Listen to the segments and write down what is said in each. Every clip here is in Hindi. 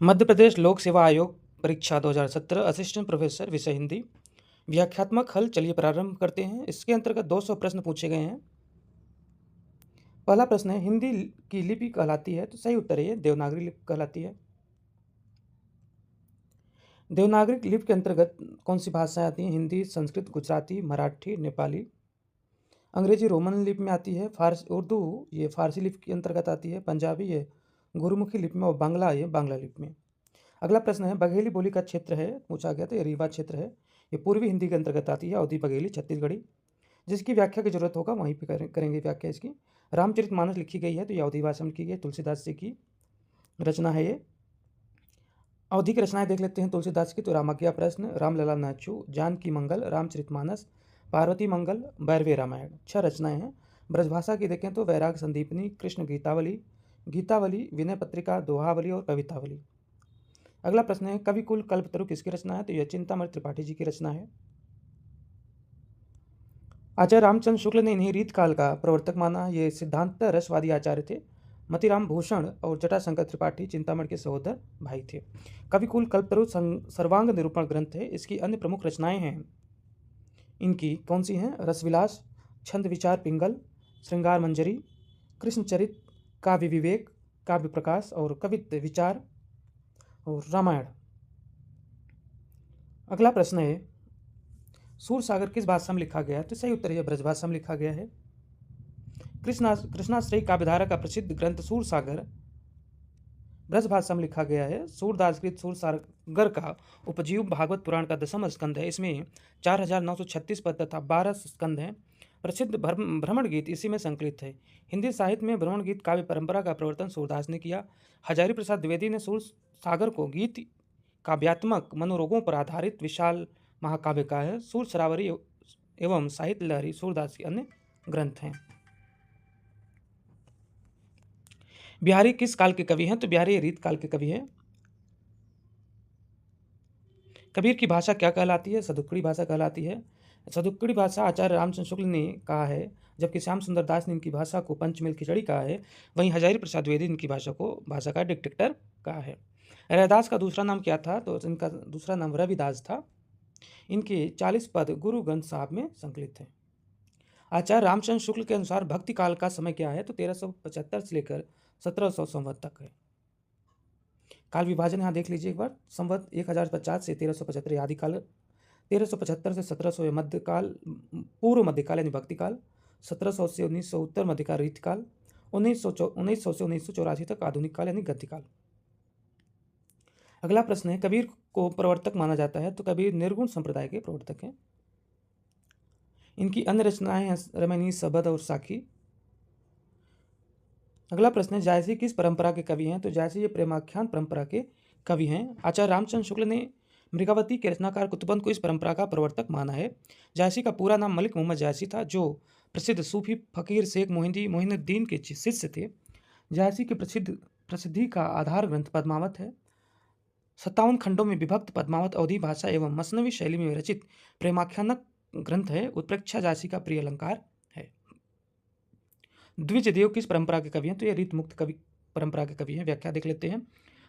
मध्य प्रदेश लोक सेवा आयोग परीक्षा 2017 असिस्टेंट प्रोफेसर विषय हिंदी व्याख्यात्मक हल। चलिए प्रारंभ करते हैं। इसके अंतर्गत 200 प्रश्न पूछे गए हैं। पहला प्रश्न है, हिंदी की लिपि कहलाती है, तो सही उत्तर है देवनागरी लिपि कहलाती है। देवनागरी लिपि के अंतर्गत कौन सी भाषाएं आती हैं? हिंदी, संस्कृत, गुजराती, मराठी, नेपाली। अंग्रेजी रोमन लिपि में आती है। उर्दू ये फारसी लिपि के अंतर्गत आती है। पंजाबी ये गुरुमुखी लिपि में और बांग्ला ये बांग्ला लिपि में। अगला प्रश्न है, बघेली बोली का क्षेत्र है, पूछा गया, तो ये रीवा क्षेत्र है। ये पूर्वी हिंदी के अंतर्गत आती है। अवधी बघेली छत्तीसगढ़ी। जिसकी व्याख्या की जरूरत होगा वहीं पे करेंगे व्याख्या इसकी। रामचरितमानस लिखी गई है, तो ये अवधी भाषा में लिखी गई है, तुलसीदास जी की रचना है ये। अवधी की रचनाएं देख लेते हैं तुलसीदास की। तो रामाज्ञा प्रश्न, रामलला नाचू, जानकी मंगल, रामचरितमानस, पार्वती मंगल, भैरवी रामायण, 6 रचनाएं हैं। ब्रजभाषा की देखें तो वैराग संदीपनी, कृष्ण गीतावली, गीतावली, विनय पत्रिका, दोहावली और कवितावली। अगला प्रश्न है, कविकुल कल्पतरु किसकी रचना है? तो यह चिंतामणि त्रिपाठी जी की रचना है। आचार्य रामचंद्र शुक्ल ने इन्हें रीतकाल का प्रवर्तक माना। ये सिद्धांत रसवादी आचार्य थे। मतीराम भूषण और जटाशंकर त्रिपाठी चिंतामणि के सहोदर भाई थे। कविकुल कल्पतरु सर्वांग निरूपण ग्रंथ है। इसकी अन्य प्रमुख रचनाएं हैं, इनकी कौन सी हैं? रसविलास, छंद विचार पिंगल, श्रृंगार मंजरी, कृष्णचरित, काव्य विवेक, काव्य प्रकाश और कवित्व विचार और रामायण। अगला प्रश्न है, सूरसागर किस भाषा में लिखा गया है? तो सही उत्तर है ब्रजभाषा में लिखा गया है। कृष्णाश्रयी काव्यधारा का प्रसिद्ध ग्रंथ सूरसागर ब्रजभाषा में लिखा गया है। सूरदासकृत सूरसागर का उपजीव भागवत पुराण का 10वां स्कंद है। इसमें 4936 पद तथा 12 स्कंद हैं। प्रसिद्ध भ्रमण गीत इसी में संकलित है। हिंदी साहित्य में भ्रमण गीत काव्य परंपरा का प्रवर्तन सूरदास ने किया। हजारी प्रसाद द्विवेदी ने सूरसागर को गीत काव्यात्मक मनोरोगों पर आधारित विशाल महाकाव्य का है। सूर सरावरी एवं साहित्य लहरी सूरदास के अन्य ग्रंथ हैं। बिहारी किस काल के कवि हैं? तो बिहारी रीत काल के कवि हैं। कबीर की भाषा क्या कहलाती है? सदुक्कड़ी भाषा कहलाती है। सदुक्कड़ी भाषा आचार्य रामचंद्र शुक्ल ने कहा है, जबकि श्याम सुंदर दास ने इनकी भाषा को पंचमेल खिचड़ी कहा है। वहीं हजारी प्रसाद द्विवेदी इनकी भाषा का डिक्टेटर कहा है। रैदास का दूसरा नाम क्या था? तो इनका दूसरा नाम रविदास था। इनके 40 पद गुरु ग्रंथ साहब में संकलित हैं। आचार्य रामचंद्र शुक्ल के अनुसार भक्ति काल का समय क्या है? तो 1375 से लेकर 1700 संवत तक है। काल विभाजन यहाँ देख लीजिए एक बार। संवत 1050 से 1375 आदिकाल, 1375 से 1700 मध्यकाल, पूर्व मध्यकाल यानी भक्ति काल, 1700 से 1900 उत्तर मध्यकाल रीतकाल, 1900 से 1984 तक आधुनिक काल यानी गद्यकाल। अगला प्रश्न है, कबीर को प्रवर्तक माना जाता है, तो कबीर निर्गुण संप्रदाय के प्रवर्तक हैं। इनकी अन्य रचनाएं हैं रमणीय, सबद और साखी। अगला प्रश्न है, जायसी किस परंपरा के कवि हैं? तो जायसी ये प्रेमाख्यान परंपरा के कवि हैं। आचार्य रामचंद्र शुक्ल ने मृगावती के रचनाकार कुतुबंद को इस परंपरा का प्रवर्तक माना है। जायसी का पूरा नाम मलिक मोहम्मद जायसी था, जो प्रसिद्ध सूफी फकीर शेख मोहिनुद्दीन के शिष्य थे। जायसी की प्रसिद्धि का आधार ग्रंथ पद्मावत है। 57 खंडों में विभक्त पद्मावत अवधी भाषा एवं मसनवी शैली में रचित प्रेमाख्यानक ग्रंथ है। उत्प्रेक्षा जायसी का प्रिय अलंकार है। द्विजदेव किस परंपरा के कवि हैं? तो ये रीतमुक्त कवि परंपरा के कवि हैं। व्याख्या देख लेते हैं।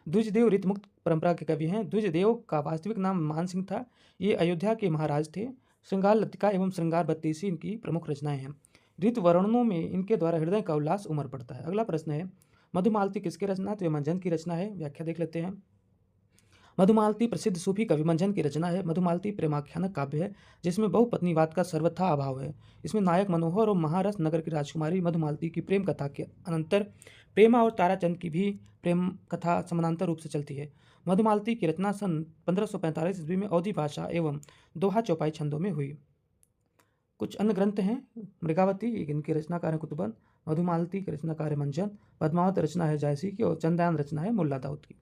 द्विजदेव रीतमुक्त परंपरा के कवि हैं। द्विजदेव का वास्तविक नाम मान सिंह था। ये अयोध्या के महाराज थे। श्रृंगार लतिका एवं श्रृंगार बत्तीसी इनकी प्रमुख रचनाएं हैं। ऋत वर्णनों में इनके द्वारा हृदय का उल्लास उमड़ पड़ता है। अगला प्रश्न है, मधुमालती किसकी रचना? तो ये मंजन की रचना है। व्याख्या देख लेते हैं। मधुमालती प्रसिद्ध सूफी कवि मंजन की रचना है। मधुमालती प्रेमाख्यानक काव्य है, जिसमें बहुपत्नीवाद का सर्वथा अभाव है। इसमें नायक मनोहर और महारस नगर की राजकुमारी मधुमालती की प्रेम कथा के अनंतर प्रेमा और ताराचंद की भी प्रेम कथा समानांतर रूप से चलती है। मधुमालती की रचना सन 1545 ईस्वी में अवधी भाषा एवं दोहा चौपाई छंदों में हुई। कुछ अन्य ग्रंथ हैं। मृगावती इनकी रचनाकार है कुतुबंद, मधुमालती की रचनाकार है मंजन, पद्मावत रचना है जायसी की और चंद्रयान रचना है मुल्ला दाऊद की।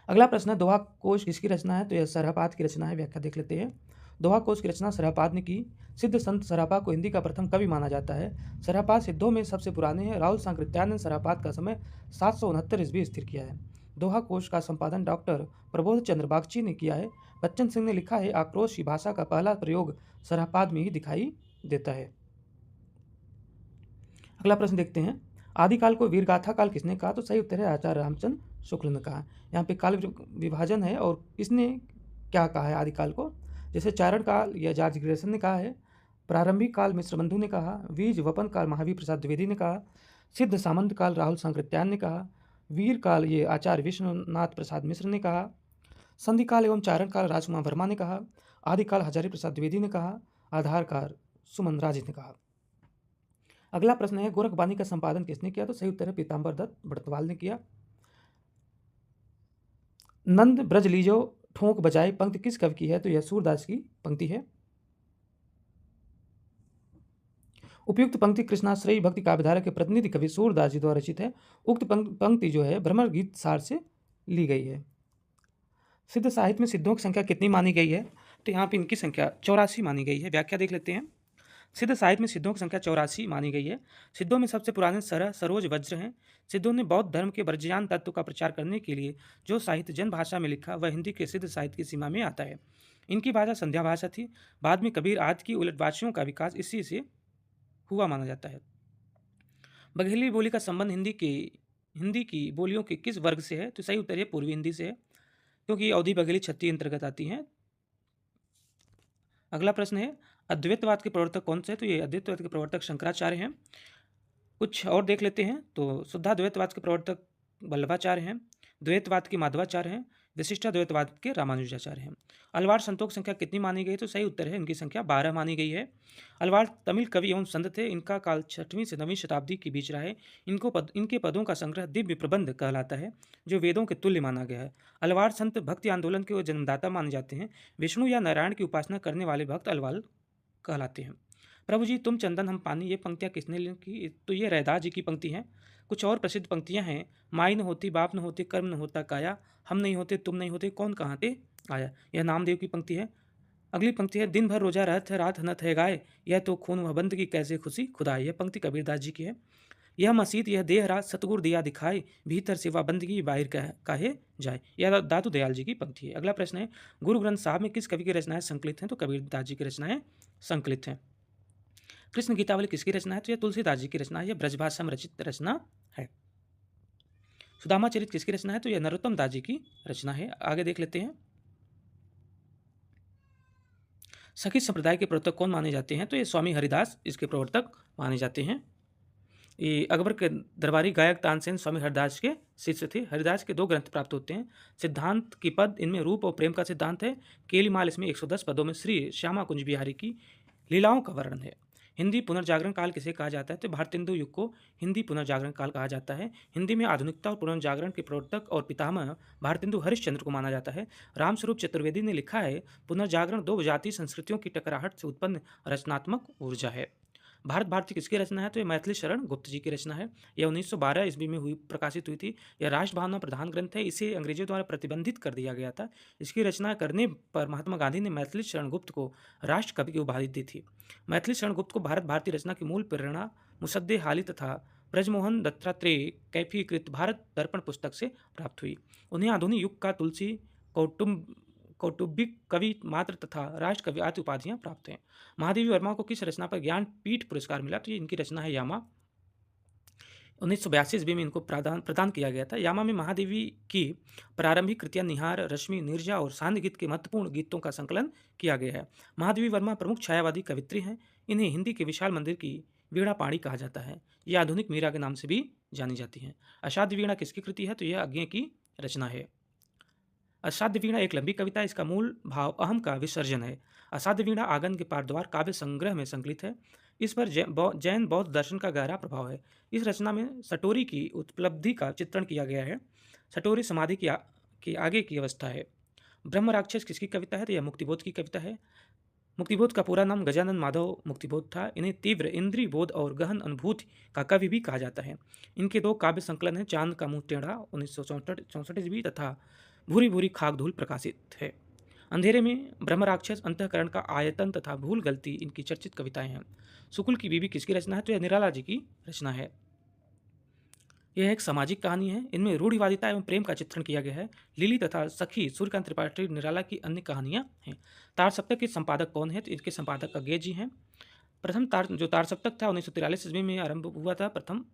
अगला प्रश्न है, दोहा कोश किसकी रचना है? तो यह सरहपाद की रचना है। व्याख्या देख लेते हैं। दोहा कोश की रचना सरहपाद ने की। सिद्ध संत सरहपा को हिंदी का प्रथम कवि माना जाता है। सरहपाद सिद्धों में सबसे पुराने हैं। राहुल सांकृत्यायन ने सरहपाद का समय 769 ईस्वी स्थिर किया है। दोहा कोश का संपादन डॉक्टर प्रबोध चंद्र बागची ने किया है। बच्चन सिंह ने लिखा है, आक्रोश की भाषा का पहला प्रयोग सरहपाद में ही दिखाई देता है। अगला प्रश्न देखते हैं, आदिकाल को वीरगाथा काल किसने कहा? तो सही उत्तर है आचार्य रामचंद्र शुक्ल ने कहा। यहाँ पे काल विभाजन है और किसने क्या कहा है आदिकाल को। जैसे चारण काल या जॉर्ज ग्रेसन ने कहा है, प्रारंभिक काल मिश्रबंधु ने कहा, बीज वपन काल महावीर प्रसाद द्विवेदी ने कहा, सिद्ध सामंत काल राहुल सांकृत्यायन ने कहा, वीर काल ये आचार्य विश्वनाथ प्रसाद मिश्र ने कहा, संधि काल एवं चारण काल राजकुमार वर्मा ने कहा, आदिकाल हजारी प्रसाद द्विवेदी ने कहा, आधार काल सुमन राजित ने कहा। अगला प्रश्न है, गोरखबानी का संपादन किसने किया? तो सही उत्तर है पीताम्बर दत्त बड़तवाल ने किया। नंद ब्रज लीजो ठोंक बजाए पंक्ति किस कवि की है? तो यह सूरदास की पंक्ति है। उपयुक्त पंक्ति कृष्णाश्रयी भक्ति काव्यधारा के प्रतिनिधि कवि सूरदास जी द्वारा रचित है। उक्त पंक्ति जो है भ्रमर गीत सार से ली गई है। सिद्ध साहित्य में सिद्धों की संख्या कितनी मानी गई है? तो यहाँ पे इनकी संख्या 84 मानी गई है। व्याख्या देख लेते हैं। सिद्ध साहित्य में सिद्धों की संख्या 84 मानी गई है। सिद्धों में सबसे पुराने सरह सरोज वज्र हैं। सिद्धों ने बौद्ध धर्म के वर्ज्यज्ञान तत्व का प्रचार करने के लिए जो साहित्य जन भाषा में लिखा वह हिंदी के सिद्ध साहित्य की सीमा में आता है। इनकी भाषा संध्या भाषा थी। बाद में कबीर आदि की उलटवासियों का विकास इसी से हुआ माना जाता है। बघेली बोली का संबंध हिंदी की बोलियों के किस वर्ग से है? तो सही उत्तर है पूर्वी हिंदी से है, क्योंकि अवधी बघेली छत्तीस अंतर्गत आती हैं। अगला प्रश्न है, अद्वैतवाद के प्रवर्तक कौन से हैं? तो ये अद्वैतवाद के प्रवर्तक शंकराचार्य हैं। कुछ और देख लेते हैं। तो शुद्धाद्वैतवाद के प्रवर्तक वल्लभाचार्य हैं, द्वैतवाद के माधवाचार्य हैं, विशिष्टाद्वैतवाद के रामानुजाचार्य हैं। अलवार संतों की संख्या कितनी मानी गई? तो सही उत्तर है इनकी संख्या 12 मानी गई है। अलवार तमिल कवि एवं संत थे। इनका काल 6वीं से 9वीं शताब्दी के बीच रहा है। इनके पदों का संग्रह दिव्य प्रबंध कहलाता है, जो वेदों के तुल्य माना गया है। अलवार संत भक्ति आंदोलन के जन्मदाता माने जाते हैं। विष्णु या नारायण की उपासना करने वाले भक्त अलवार कहलाते हैं। प्रभु जी तुम चंदन हम पानी, ये पंक्तियाँ किसने लिखी? तो ये रैदास जी की पंक्ति हैं। कुछ और प्रसिद्ध पंक्तियाँ हैं, माई न होती बाप न होते कर्म न होता काया, हम नहीं होते तुम नहीं होते कौन कहाँ ते आया, यह नामदेव की पंक्ति है। अगली पंक्ति है, दिन भर रोजा रहत है रात हनत है गाय, यह तो खून व बंद की कैसे खुशी खुदा, यह पंक्ति कबीरदास जी की है। यह मसीत यह देह रात सतगुर दिया दिखाए, भीतर सेवा बंदगी बाहर काहे जाए, यह दादू दयाल जी की पंक्ति है। अगला प्रश्न है, गुरु ग्रंथ साहब में किस कवि की रचनाएं संकलित हैं? तो कबीरदास जी की रचनाएं संकलित हैं। कृष्ण गीतावली किसकी रचना है? तो यह तुलसीदास जी की रचना है, यह ब्रजभाषा में रचित रचना है। सुदामा चरित किसकी रचना है? तो यह नरोत्तम दास जी की रचना है। आगे देख लेते हैं। सखी संप्रदाय के प्रवर्तक कौन माने जाते हैं? तो ये स्वामी हरिदास इसके प्रवर्तक माने जाते हैं। ये अकबर के दरबारी गायक तानसेन स्वामी हरिदास के शिष्य थे। हरिदास के 2 ग्रंथ प्राप्त होते हैं। सिद्धांत की पद इनमें रूप और प्रेम का सिद्धांत है। केलीमाल इसमें 110 पदों में श्री श्यामा कुंज बिहारी की लीलाओं का वर्णन है। हिंदी पुनर्जागरण काल किसे कहा जाता है? तो भारतेंदु युग को हिंदी पुनर्जागरण काल कहा जाता है। हिंदी में आधुनिकता और पुनर्जागरण के प्रवर्तक और पितामह भारतेंदु हरिश्चंद्र को माना जाता है। रामस्वरूप चतुर्वेदी ने लिखा है, पुनर्जागरण 2 जातीय संस्कृतियों की टकराहट से उत्पन्न रचनात्मक ऊर्जा है। भारत भारती किसकी रचना है? तो यह मैथिली शरण गुप्त जी की रचना है। यह 1912 ईस्वी में प्रकाशित हुई थी। यह राष्ट्र भावना प्रधान ग्रंथ है। इसे अंग्रेजों द्वारा प्रतिबंधित कर दिया गया था। इसकी रचना करने पर महात्मा गांधी ने मैथिली शरण गुप्त को राष्ट्र कवि की उपाधि दी थी। मैथिली शरण गुप्त को भारत भारती रचना की मूल प्रेरणा मुसद्दे हाली तथा ब्रजमोहन दत्तात्रेय कैफीकृत भारत दर्पण पुस्तक से प्राप्त हुई। उन्हें आधुनिक युग का तुलसी कौटुंबिक कवि मात्र तथा राष्ट्र कवि आदि उपाधियां प्राप्त हैं। महादेवी वर्मा को किस रचना पर ज्ञानपीठ पुरस्कार मिला? तो ये इनकी रचना है यामा। 1982 ईस्वी में इनको प्रदान किया गया था। यामा में महादेवी की प्रारंभिक कृतियां निहार, रश्मि, नीरजा और सांध्य गीत के महत्वपूर्ण गीतों का संकलन किया गया है। महादेवी वर्मा प्रमुख छायावादी कवित्री हैं। इन्हें हिंदी के विशाल मंदिर की वीणा पाणी कहा जाता है। ये आधुनिक मीरा के नाम से भी जानी जाती हैं। अषाढ्य वीणा किसकी कृति है? तो यह अज्ञे की रचना है। असाध्य वीणा एक लंबी कविता है। इसका मूल भाव अहम का विसर्जन है। असाध्य वीणा आगन के पारद्वार काव्य संग्रह में संकलित है। इस पर जैन बौद्ध दर्शन का गहरा प्रभाव है। इस रचना में सटोरी की उपलब्धि का चित्रण किया गया है। सटोरी समाधि की आगे की अवस्था है। ब्रह्म राक्षस किसकी कविता है? तो यह मुक्तिबोध की कविता है। मुक्तिबोध का पूरा नाम गजानन माधव मुक्तिबोध था। इन्हें तीव्र इंद्रिय बोध और गहन अनुभूति का कवि भी कहा जाता है। इनके 2 काव्य संकलन हैं, चांद का मुंह टेढ़ा 1964 ईस्वी तथा भूरी भूरी खाक धूल प्रकाशित है। अंधेरे में ब्रह्म राक्षस, अंतःकरण का आयतन तथा भूल गलती इनकी चर्चित कविताएं हैं। सुकुल की बीबी किसकी रचना है? तो यह निराला जी की रचना है। यह एक सामाजिक कहानी है। इनमें रूढ़िवादिता एवं प्रेम का चित्रण किया गया है। लिली तथा सखी सूर्यकांत त्रिपाठी निराला की अन्य कहानियां हैं। तार सप्तक के संपादक कौन है? तो इसके संपादक अज्ञे जी हैं। प्रथम तार सप्तक था 1943 ईस्वी में आरंभ हुआ था। प्रथम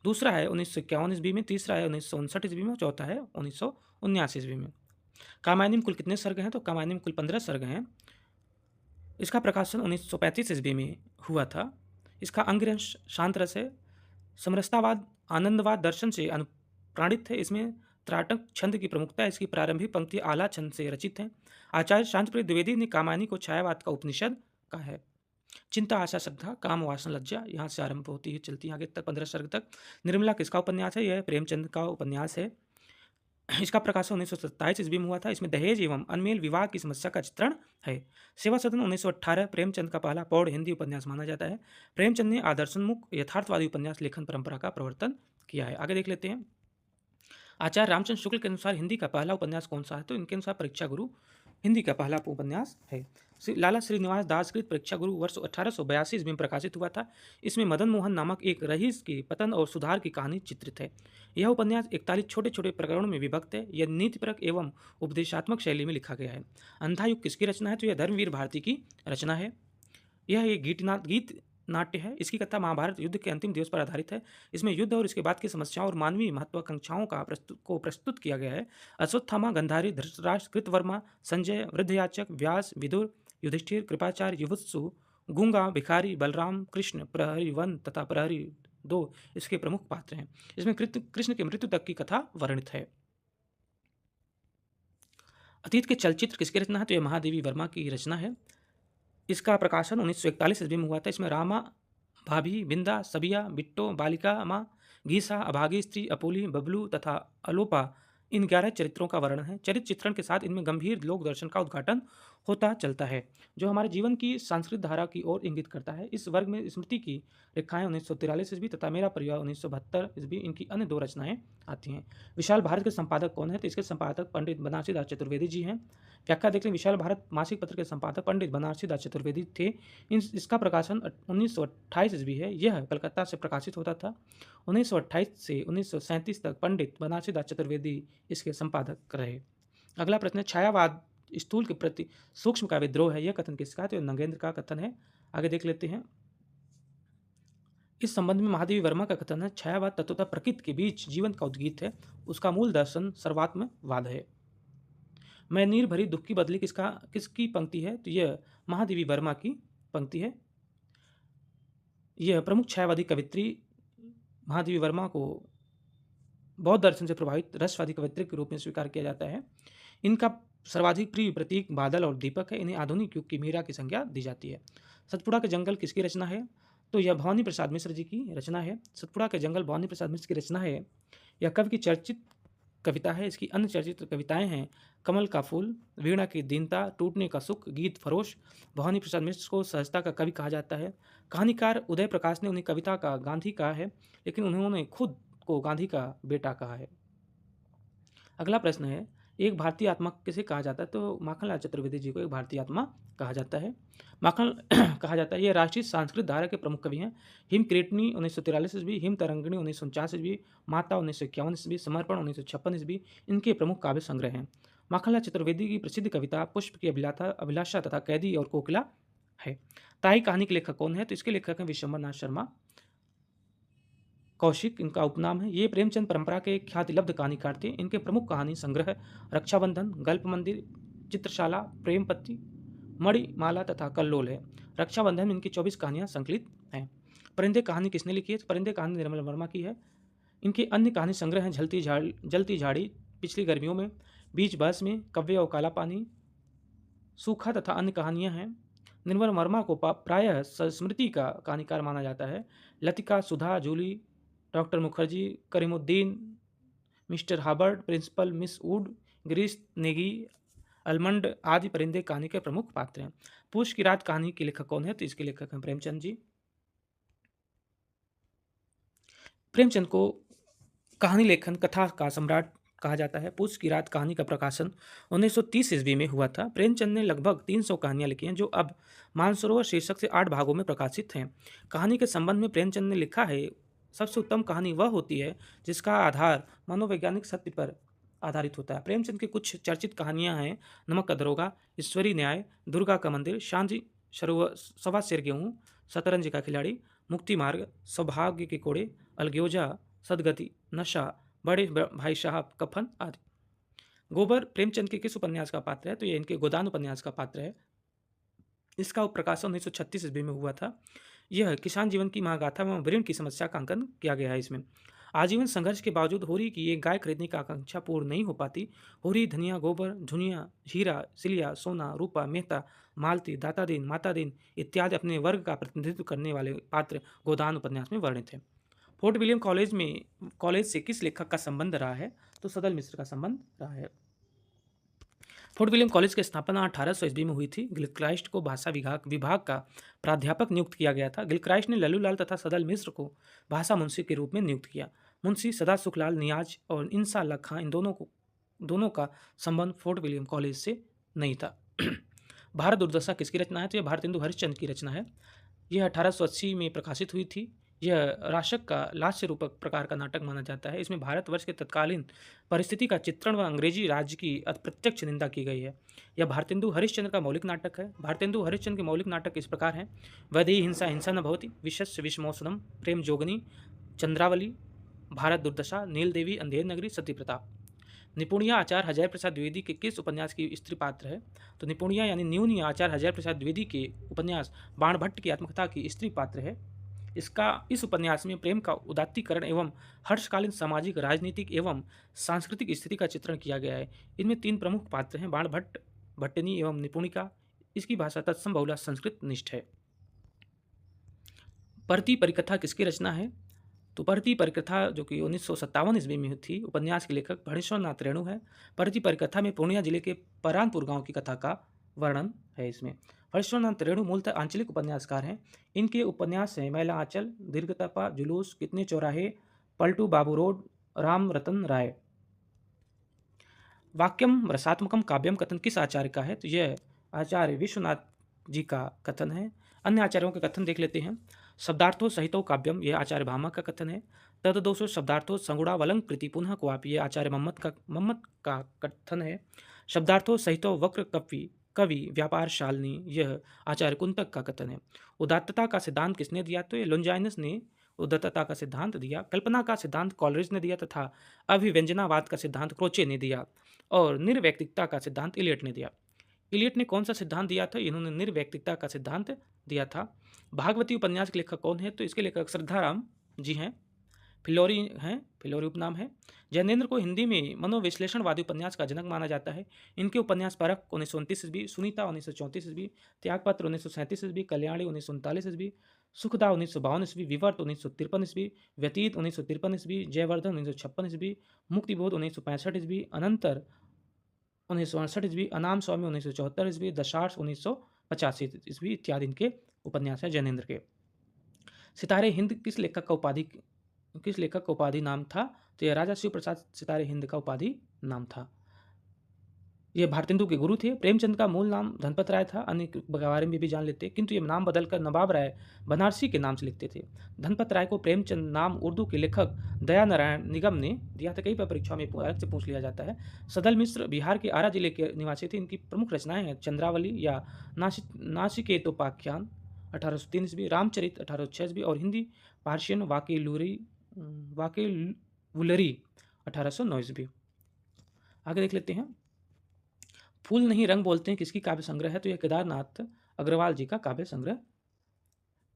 दूसरा है 1951 ईस्वी में, तीसरा है 1959 ईस्वी में और चौथा है 1979 ईस्वी में। कामायनी में कुल कितने सर्ग हैं? तो कामायनी में कुल 15 सर्ग हैं। इसका प्रकाशन 1935 ईस्वी में हुआ था। इसका अंग्रंश शांत रस है, समरसतावाद आनंदवाद दर्शन से अनुप्राणित है। इसमें त्राटक छंद की प्रमुखता है। इसकी प्रारंभिक पंक्ति आला छंद से रचित है। आचार्य शांतिप्रिय द्विवेदी ने कामायनी को छायावाद का उपनिषद कहा है। चिंता आशा श्रद्धा काम वासना लज्जा यहाँ से आरंभ होती है, चलती है आगे तक 15 सर्ग तक। निर्मला किसका उपन्यास है? यह प्रेमचंद का उपन्यास है। इसका प्रकाशन 1927 ईस्वी में हुआ था। इसमें दहेज एवं अनमेल विवाह की समस्या का चित्रण है। सेवा सदन 1918 प्रेमचंद का पहला प्रौढ़ हिंदी उपन्यास माना जाता है। प्रेमचंद ने आदर्शोन्मुख यथार्थवादी उपन्यास लेखन परंपरा का प्रवर्तन किया है। आगे देख लेते हैं। आचार्य रामचंद्र शुक्ल के अनुसार हिंदी का पहला उपन्यास कौन सा है? तो इनके अनुसार परीक्षा गुरु हिंदी का पहला उपन्यास है। लाला श्रीनिवास दास कृत परीक्षा गुरु वर्ष 1882 ईस्वी में प्रकाशित हुआ था। इसमें मदन मोहन नामक एक रईस के पतन और सुधार की कहानी चित्रित है। यह उपन्यास 41 छोटे छोटे प्रकरणों में विभक्त है। यह नीतिपरक एवं उपदेशात्मक शैली में लिखा गया है। अंधायुग किसकी रचना है? तो यह धर्मवीर भारती की रचना है। यह एक गीत नाट्य है। इसकी कथा महाभारत युद्ध के अंतिम दिवस पर आधारित है। इसमें युद्ध और इसके बाद की समस्याओं और मानवीय महत्वाकांक्षाओं को प्रस्तुत किया गया है। अश्वत्थामा, गंधारी, धृतराष्ट्र, कृतवर्मा, संजय, वृद्धयाचक, व्यास, विदुर, युधिष्ठिर, कृपाचार्य, युवत्सु, गूंगा, भिखारी, बलराम, कृष्ण, प्रहरी 1 तथा प्रहरी 2 इसके प्रमुख पात्र हैं। इसमें कृष्ण की मृत्यु तक की कथा वर्णित है। अतीत के चलचित्र किसकी रचना है? तो यह महादेवी वर्मा की रचना है। इसका प्रकाशन 1941 ईस्वी में हुआ था। इसमें रामा, भाभी, बिंदा, सबिया, बिट्टो, बालिका माँ, गीसा, अभागी स्त्री, अपोली, बबलू तथा अलोपा इन 11 चरित्रों का वर्णन है। चरित्र चित्रण के साथ इनमें गंभीर लोक दर्शन का उद्घाटन होता चलता है, जो हमारे जीवन की सांस्कृतिक धारा की ओर इंगित करता है। इस वर्ग में स्मृति की रेखाएं 1943 ईस्वी तथा मेरा परिवार 1972 ईस्वी इनकी अन्य 2 रचनाएं आती हैं। विशाल भारत के संपादक कौन है? तो इसके संपादक पंडित बनारसी दास चतुर्वेदी जी हैं। व्याख्या देख लें। विशाल भारत मासिक पत्र के संपादक पंडित बनारसी दास चतुर्वेदी थे। इसका प्रकाशन 1928 ईस्वी है। यह कलकत्ता से प्रकाशित होता था। 1928 से 1937 तक पंडित बनारसी दास चतुर्वेदी इसके संपादक रहे। अगला प्रश्न है, छायावाद स्थूल के प्रति सूक्ष्म का विद्रोह है, यह कथन किसका है? तो नगेंद्र का कथन है। आगे देख लेते हैं। इस संबंध में महादेवी वर्मा का कथन है, छायावाद तत्वतः प्रकृति के बीच जीवन का उद्गीत है। उसका मूल दर्शन सर्वात्मवाद है। मैं नीर भरी दुख की बदली किसकी पंक्ति है? तो यह महादेवी वर्मा की पंक्ति है। यह प्रमुख छायावादी कवित्री महादेवी वर्मा को बौद्ध दर्शन से प्रभावित रसवादी कवित्री के रूप में स्वीकार किया जाता है। इनका सर्वाधिक प्रिय प्रतीक बादल और दीपक है। इन्हें आधुनिक युग की मीरा की संज्ञा दी जाती है। सतपुड़ा के जंगल किसकी रचना है? तो यह भवानी प्रसाद मिश्र जी की रचना है। सतपुड़ा के जंगल भवानी प्रसाद मिश्र की रचना है। यह कवि की चर्चित कविता है। इसकी अन्य चर्चित कविताएं हैं कमल का फूल, वीणा की दीनता, टूटने का सुख, गीत फरोश। भवानी प्रसाद मिश्र को सहजता का कवि कहा जाता है। कहानीकार उदय प्रकाश ने उन्हें कविता का गांधी कहा है, लेकिन उन्होंने खुद को गांधी का बेटा कहा है। अगला प्रश्न है, एक भारतीय आत्मा किसे कहा जाता है? तो माखनलाल चतुर्वेदी जी को एक भारतीय आत्मा कहा जाता है। माखन कहा जाता है। ये राष्ट्रीय सांस्कृतिक धारा के प्रमुख कवि हैं। हिम क्रीटनी 1943 ईस्वी, हिम तरंगिणी 1949 ईस्वी, माता 1951 ईस्वी, समर्पण 1956 ईस्वी इनके प्रमुख काव्य संग्रह हैं। माखनलाल चतुर्वेदी की प्रसिद्ध कविता पुष्प की अभिलाषा तथा कैदी और कोकिला है। ताई कहानी के लेखक कौन है? तो इसके लेखक हैं विशंबरनाथ शर्मा कौशिक इनका उपनाम है। ये प्रेमचंद परंपरा के ख्यातिलब्ध कहानीकार थे। इनके प्रमुख कहानी संग्रह रक्षाबंधन, गल्प मंदिर, चित्रशाला, प्रेमपत्ती, मणिमाला तथा कल्लोल है। रक्षाबंधन में इनकी 24 कहानियां संकलित हैं। परिंदे कहानी किसने लिखी है? तो परिंदे कहानी निर्मल वर्मा की है। इनके अन्य कहानी संग्रह हैं जलती झाड़ी, पिछली गर्मियों में, बीच बस में, कव्य और काला पानी, सूखा तथा अन्य कहानियां हैं। निर्मल वर्मा को प्रायः स्मृति का कहानीकार माना जाता है। Latika, Sudha, Julie, doctor Mukherjee, Karimuddin, mister Harvard, principal miss Wood, Girish Negi, अलमंड आदि परिंदे कहानी के प्रमुख पात्र हैं। पूछ की रात कहानी के लेखक कौन है? तो इसके लेखक हैं प्रेमचंद जी। प्रेमचंद को कहानी लेखन कथा का सम्राट कहा जाता है। पूछ की रात कहानी का प्रकाशन 1930 ईस्वी में हुआ था। प्रेमचंद ने लगभग 300 कहानियां लिखी हैं, जो अब मानसरोवर शीर्षक से 8 भागों में प्रकाशित हैं। कहानी के संबंध में प्रेमचंद ने लिखा है, सबसे उत्तम कहानी वह होती है जिसका आधार मनोवैज्ञानिक सत्य पर आधारित होता है। प्रेमचंद की कुछ चर्चित कहानियां हैं नमक का दरोगा, ईश्वरी न्याय, दुर्गा का मंदिर, शांति सवा शेर गेहूँ, शतरंज का खिलाड़ी, मुक्ति मार्ग, सौभाग्य के कोड़े, अलग्योजा, सदगति, नशा, बड़े भाई साहब, कफन आदि। गोबर प्रेमचंद के किस उपन्यास का पात्र है? तो ये इनके गोदान उपन्यास का पात्र है। इसका प्रकाशन 1936 ईस्वी में हुआ था। यह किसान जीवन की महागाथा एवं ऋण की समस्या का अंकन किया गया है इसमें। आजीवन संघर्ष के बावजूद होरी की एक गाय खरीदने की आकांक्षा पूर्ण नहीं हो पाती। होरी धनिया, गोबर, झुनिया, हीरा, सिलिया, सोना, रूपा, मेहता, मालती, दातादीन, मातादीन इत्यादि अपने वर्ग का प्रतिनिधित्व करने वाले पात्र गोदान उपन्यास में वर्णित हैं। फोर्ट विलियम कॉलेज से किस लेखक का संबंध रहा है? तो सदल मिश्र का संबंध रहा है। फोर्ट विलियम कॉलेज की स्थापना 1800 ईस्वी में हुई थी। गिलक्राइस्ट को भाषा विभाग का प्राध्यापक नियुक्त किया गया था। गिलक्राइस्ट ने लल्लूलाल तथा सदल मिश्र को भाषा मुंशी के रूप में नियुक्त किया। मुंशी सदा सुखलाल नियाज और इंसा अल्लाह खां इन दोनों का संबंध फोर्ट विलियम कॉलेज से नहीं था। भारत दुर्दशा किसकी रचना है? तो यह भारतेंदु हरिश्चंद्र की रचना है। यह 1880 में प्रकाशित हुई थी। यह राशक का लास्य रूपक प्रकार का नाटक माना जाता है। इसमें भारतवर्ष के तत्कालीन परिस्थिति का चित्रण व अंग्रेजी राज्य की अप्रत्यक्ष निंदा की गई है। यह भारतेंदु हरिश्चंद्र का मौलिक नाटक है। भारतेंदु हरिश्चंद्र के मौलिक नाटक इस प्रकार हैं: वैदेही हिंसा हिंसा न भवति, विशस्य विषमोसनम, प्रेम जोगनी, चंद्रावली, भारत दुर्दशा, नील देवी, अंधेर नगरी, सती प्रताप। निपुणिया आचार्य हजारी प्रसाद द्विवेदी के किस उपन्यास की स्त्री पात्र है? तो निपुणिया यानी न्यूनिया आचार्य हजारी प्रसाद द्विवेदी के उपन्यास बाणभट्ट की आत्मकथा की स्त्री पात्र है। इस उपन्यास में प्रेम का उदात्तीकरण एवं हर्षकालीन सामाजिक, राजनीतिक एवं सांस्कृतिक स्थिति का चित्रण किया गया है। इनमें 3 प्रमुख पात्र हैं: बाणभट्ट, भट्टनी एवं निपुणिका। इसकी भाषा तत्सम बहुला संस्कृत निष्ठ है। परती परिकथा किसकी रचना है? तो परती परिकथा जो कि 1957 ईस्वी में थी, उपन्यास के लेखक भणेश्वरनाथ रेणु है। परती परिकथा में पूर्णिया जिले के परानपुर गांव की कथा का वर्णन है। इसमें भणेश्वरनाथ रेणु मूलतः आंचलिक उपन्यासकार हैं। इनके उपन्यास हैं मैला आंचल, दीर्घतपा, जुलूस, कितने चौराहे, पलटू बाबू रोड, राम रतन राय। वाक्यम रसात्मकम काव्यम कथन किस आचार्य का है? तो यह आचार्य विश्वनाथ जी का कथन है। अन्य आचार्यों के कथन देख लेते हैं। शब्दार्थो सहितो काव्यम, यह आचार्य भामा का कथन है। तददोषो शब्दार्थो संगुणा वलंग प्रीति पुनः क्वापि, यह आचार्य मोहम्मद का कथन है। शब्दार्थो सहितो वक्र कवि व्यापार शालिनी, यह आचार्य कुंतक का कथन है। उदात्तता का सिद्धांत किसने दिया? तो ये लोंजाइनस ने उदात्तता का सिद्धांत दिया। कल्पना का सिद्धांत कॉलरिज ने दिया तथा अभिव्यंजनावाद का सिद्धांत क्रोचे ने दिया और निर्वैयक्तिकता का सिद्धांत इलियट ने दिया। इलियट ने कौन सा सिद्धांत दिया था? इन्होंने निर्वैयक्तिकता का सिद्धांत दिया था। भागवती उपन्यास के लेखक कौन है? तो इसके लेखक श्रद्धाराम जी हैं। फिलौरी उपनाम है। जैनेन्द्र को हिंदी में मनोविश्लेषणवादी उपन्यास का जनक माना जाता है। इनके उपन्यास परख 1929 ईस्वी, सुनीता 1934 ईस्वी, त्यागपत्र 1937 ईस्वी, कल्याणी 1939 ईस्वी, सुखदा 1952 ईस्वी, विवर्त 1953 ईस्वी, व्यतीत 1953 ईस्वी, जयवर्धन 1956 ईस्वी, मुक्तिबोध 1965 ईस्वी, अनंतर 1968 ईस्वी, अनाम स्वामी 1974 ईस्वी, दशार्ष 1985 ईस्वी इत्यादि इनके उपन्यास हैं जैनेन्द्र के। सितारे हिंद किस लेखक का उपाधि नाम था? तो यह राजा शिव प्रसाद सितारे हिंद का उपाधि नाम था। ये भारतेंदु के गुरु थे। प्रेमचंद का मूल नाम धनपत राय था। अन्य के बारे में भी जान लेते हैं, किंतु ये नाम बदलकर नवाब राय बनारसी के नाम से लिखते थे। धनपत राय को प्रेमचंद नाम उर्दू के लेखक दया नारायण निगम ने दिया था। कई बार परीक्षा में अलग से पूछ लिया जाता है। सदल मिश्र बिहार के आरा जिले के निवासी थे। इनकी प्रमुख रचनाएं हैं चंद्रावली या नासिकेतोपाख्यान 1803 ईस्वी, रामचरित 1806 ईस्वी और हिंदी पार्शियन वाकेलुलरी 1809 ईस्वी। आगे देख लेते हैं। फूल नहीं रंग बोलते हैं किसकी काव्य संग्रह है? तो यह केदारनाथ अग्रवाल जी का काव्य संग्रह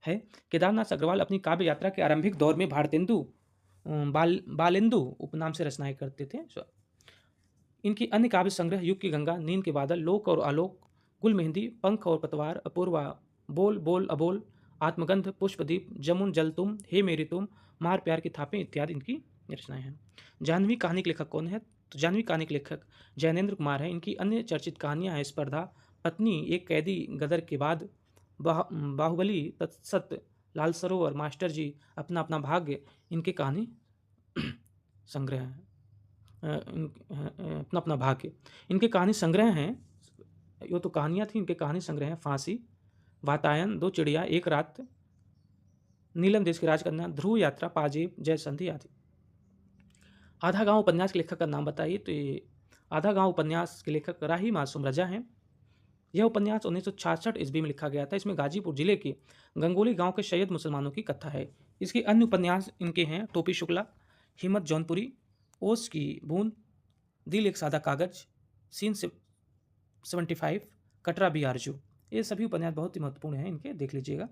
है। केदारनाथ अग्रवाल अपनी काव्य यात्रा के आरंभिक दौर में भारतेंदु बालेंदु उपनाम से रचनाएं करते थे। इनकी अन्य काव्य संग्रह युग की गंगा, नींद के बादल, लोक और आलोक, गुल मेहंदी, पंख और पतवार, अपूर्वा, बोल बोल अबोल, आत्मगंध, पुष्पदीप, जमुन जल तुम, हे मेरी तुम, मार प्यार की थापें इत्यादि इनकी रचनाएं हैं। जानवी कहानी के लेखक कौन है? तो जानवी कहानी के लेखक जैनेन्द्र कुमार हैं। इनकी अन्य चर्चित कहानियां हैं स्पर्धा, पत्नी, एक कैदी, गदर के बाद, बाहुबली, तत्सत, लाल सरोवर, मास्टर जी, अपना अपना भाग्य इनके कहानी संग्रह हैं। अपना अपना भाग्य इनके कहानी संग्रह हैं। ये तो कहानियाँ थी, इनके कहानी संग्रह हैं फांसी, वातायन, दो चिड़िया, एक रात, नीलम देश की राजकन्या, ध्रुव यात्रा, पाजेब, जय संधि आदि। आधा गांव उपन्यास के लेखक का नाम बताइए। तो ये आधा गांव उपन्यास के लेखक राही मासूम रजा हैं। यह उपन्यास 1966 ईस्वी में लिखा गया था। इसमें गाजीपुर जिले के गंगोली गांव के शैयद मुसलमानों की कथा है। इसके अन्य उपन्यास इनके हैं टोपी शुक्ला, हिम्मत जौनपुरी, ओस की बूंद, दिल एक सादा कागज, सीन से 75, कटरा बी आरजू। ये सभी उपन्यास बहुत ही महत्वपूर्ण हैं, इनके देख लीजिएगा।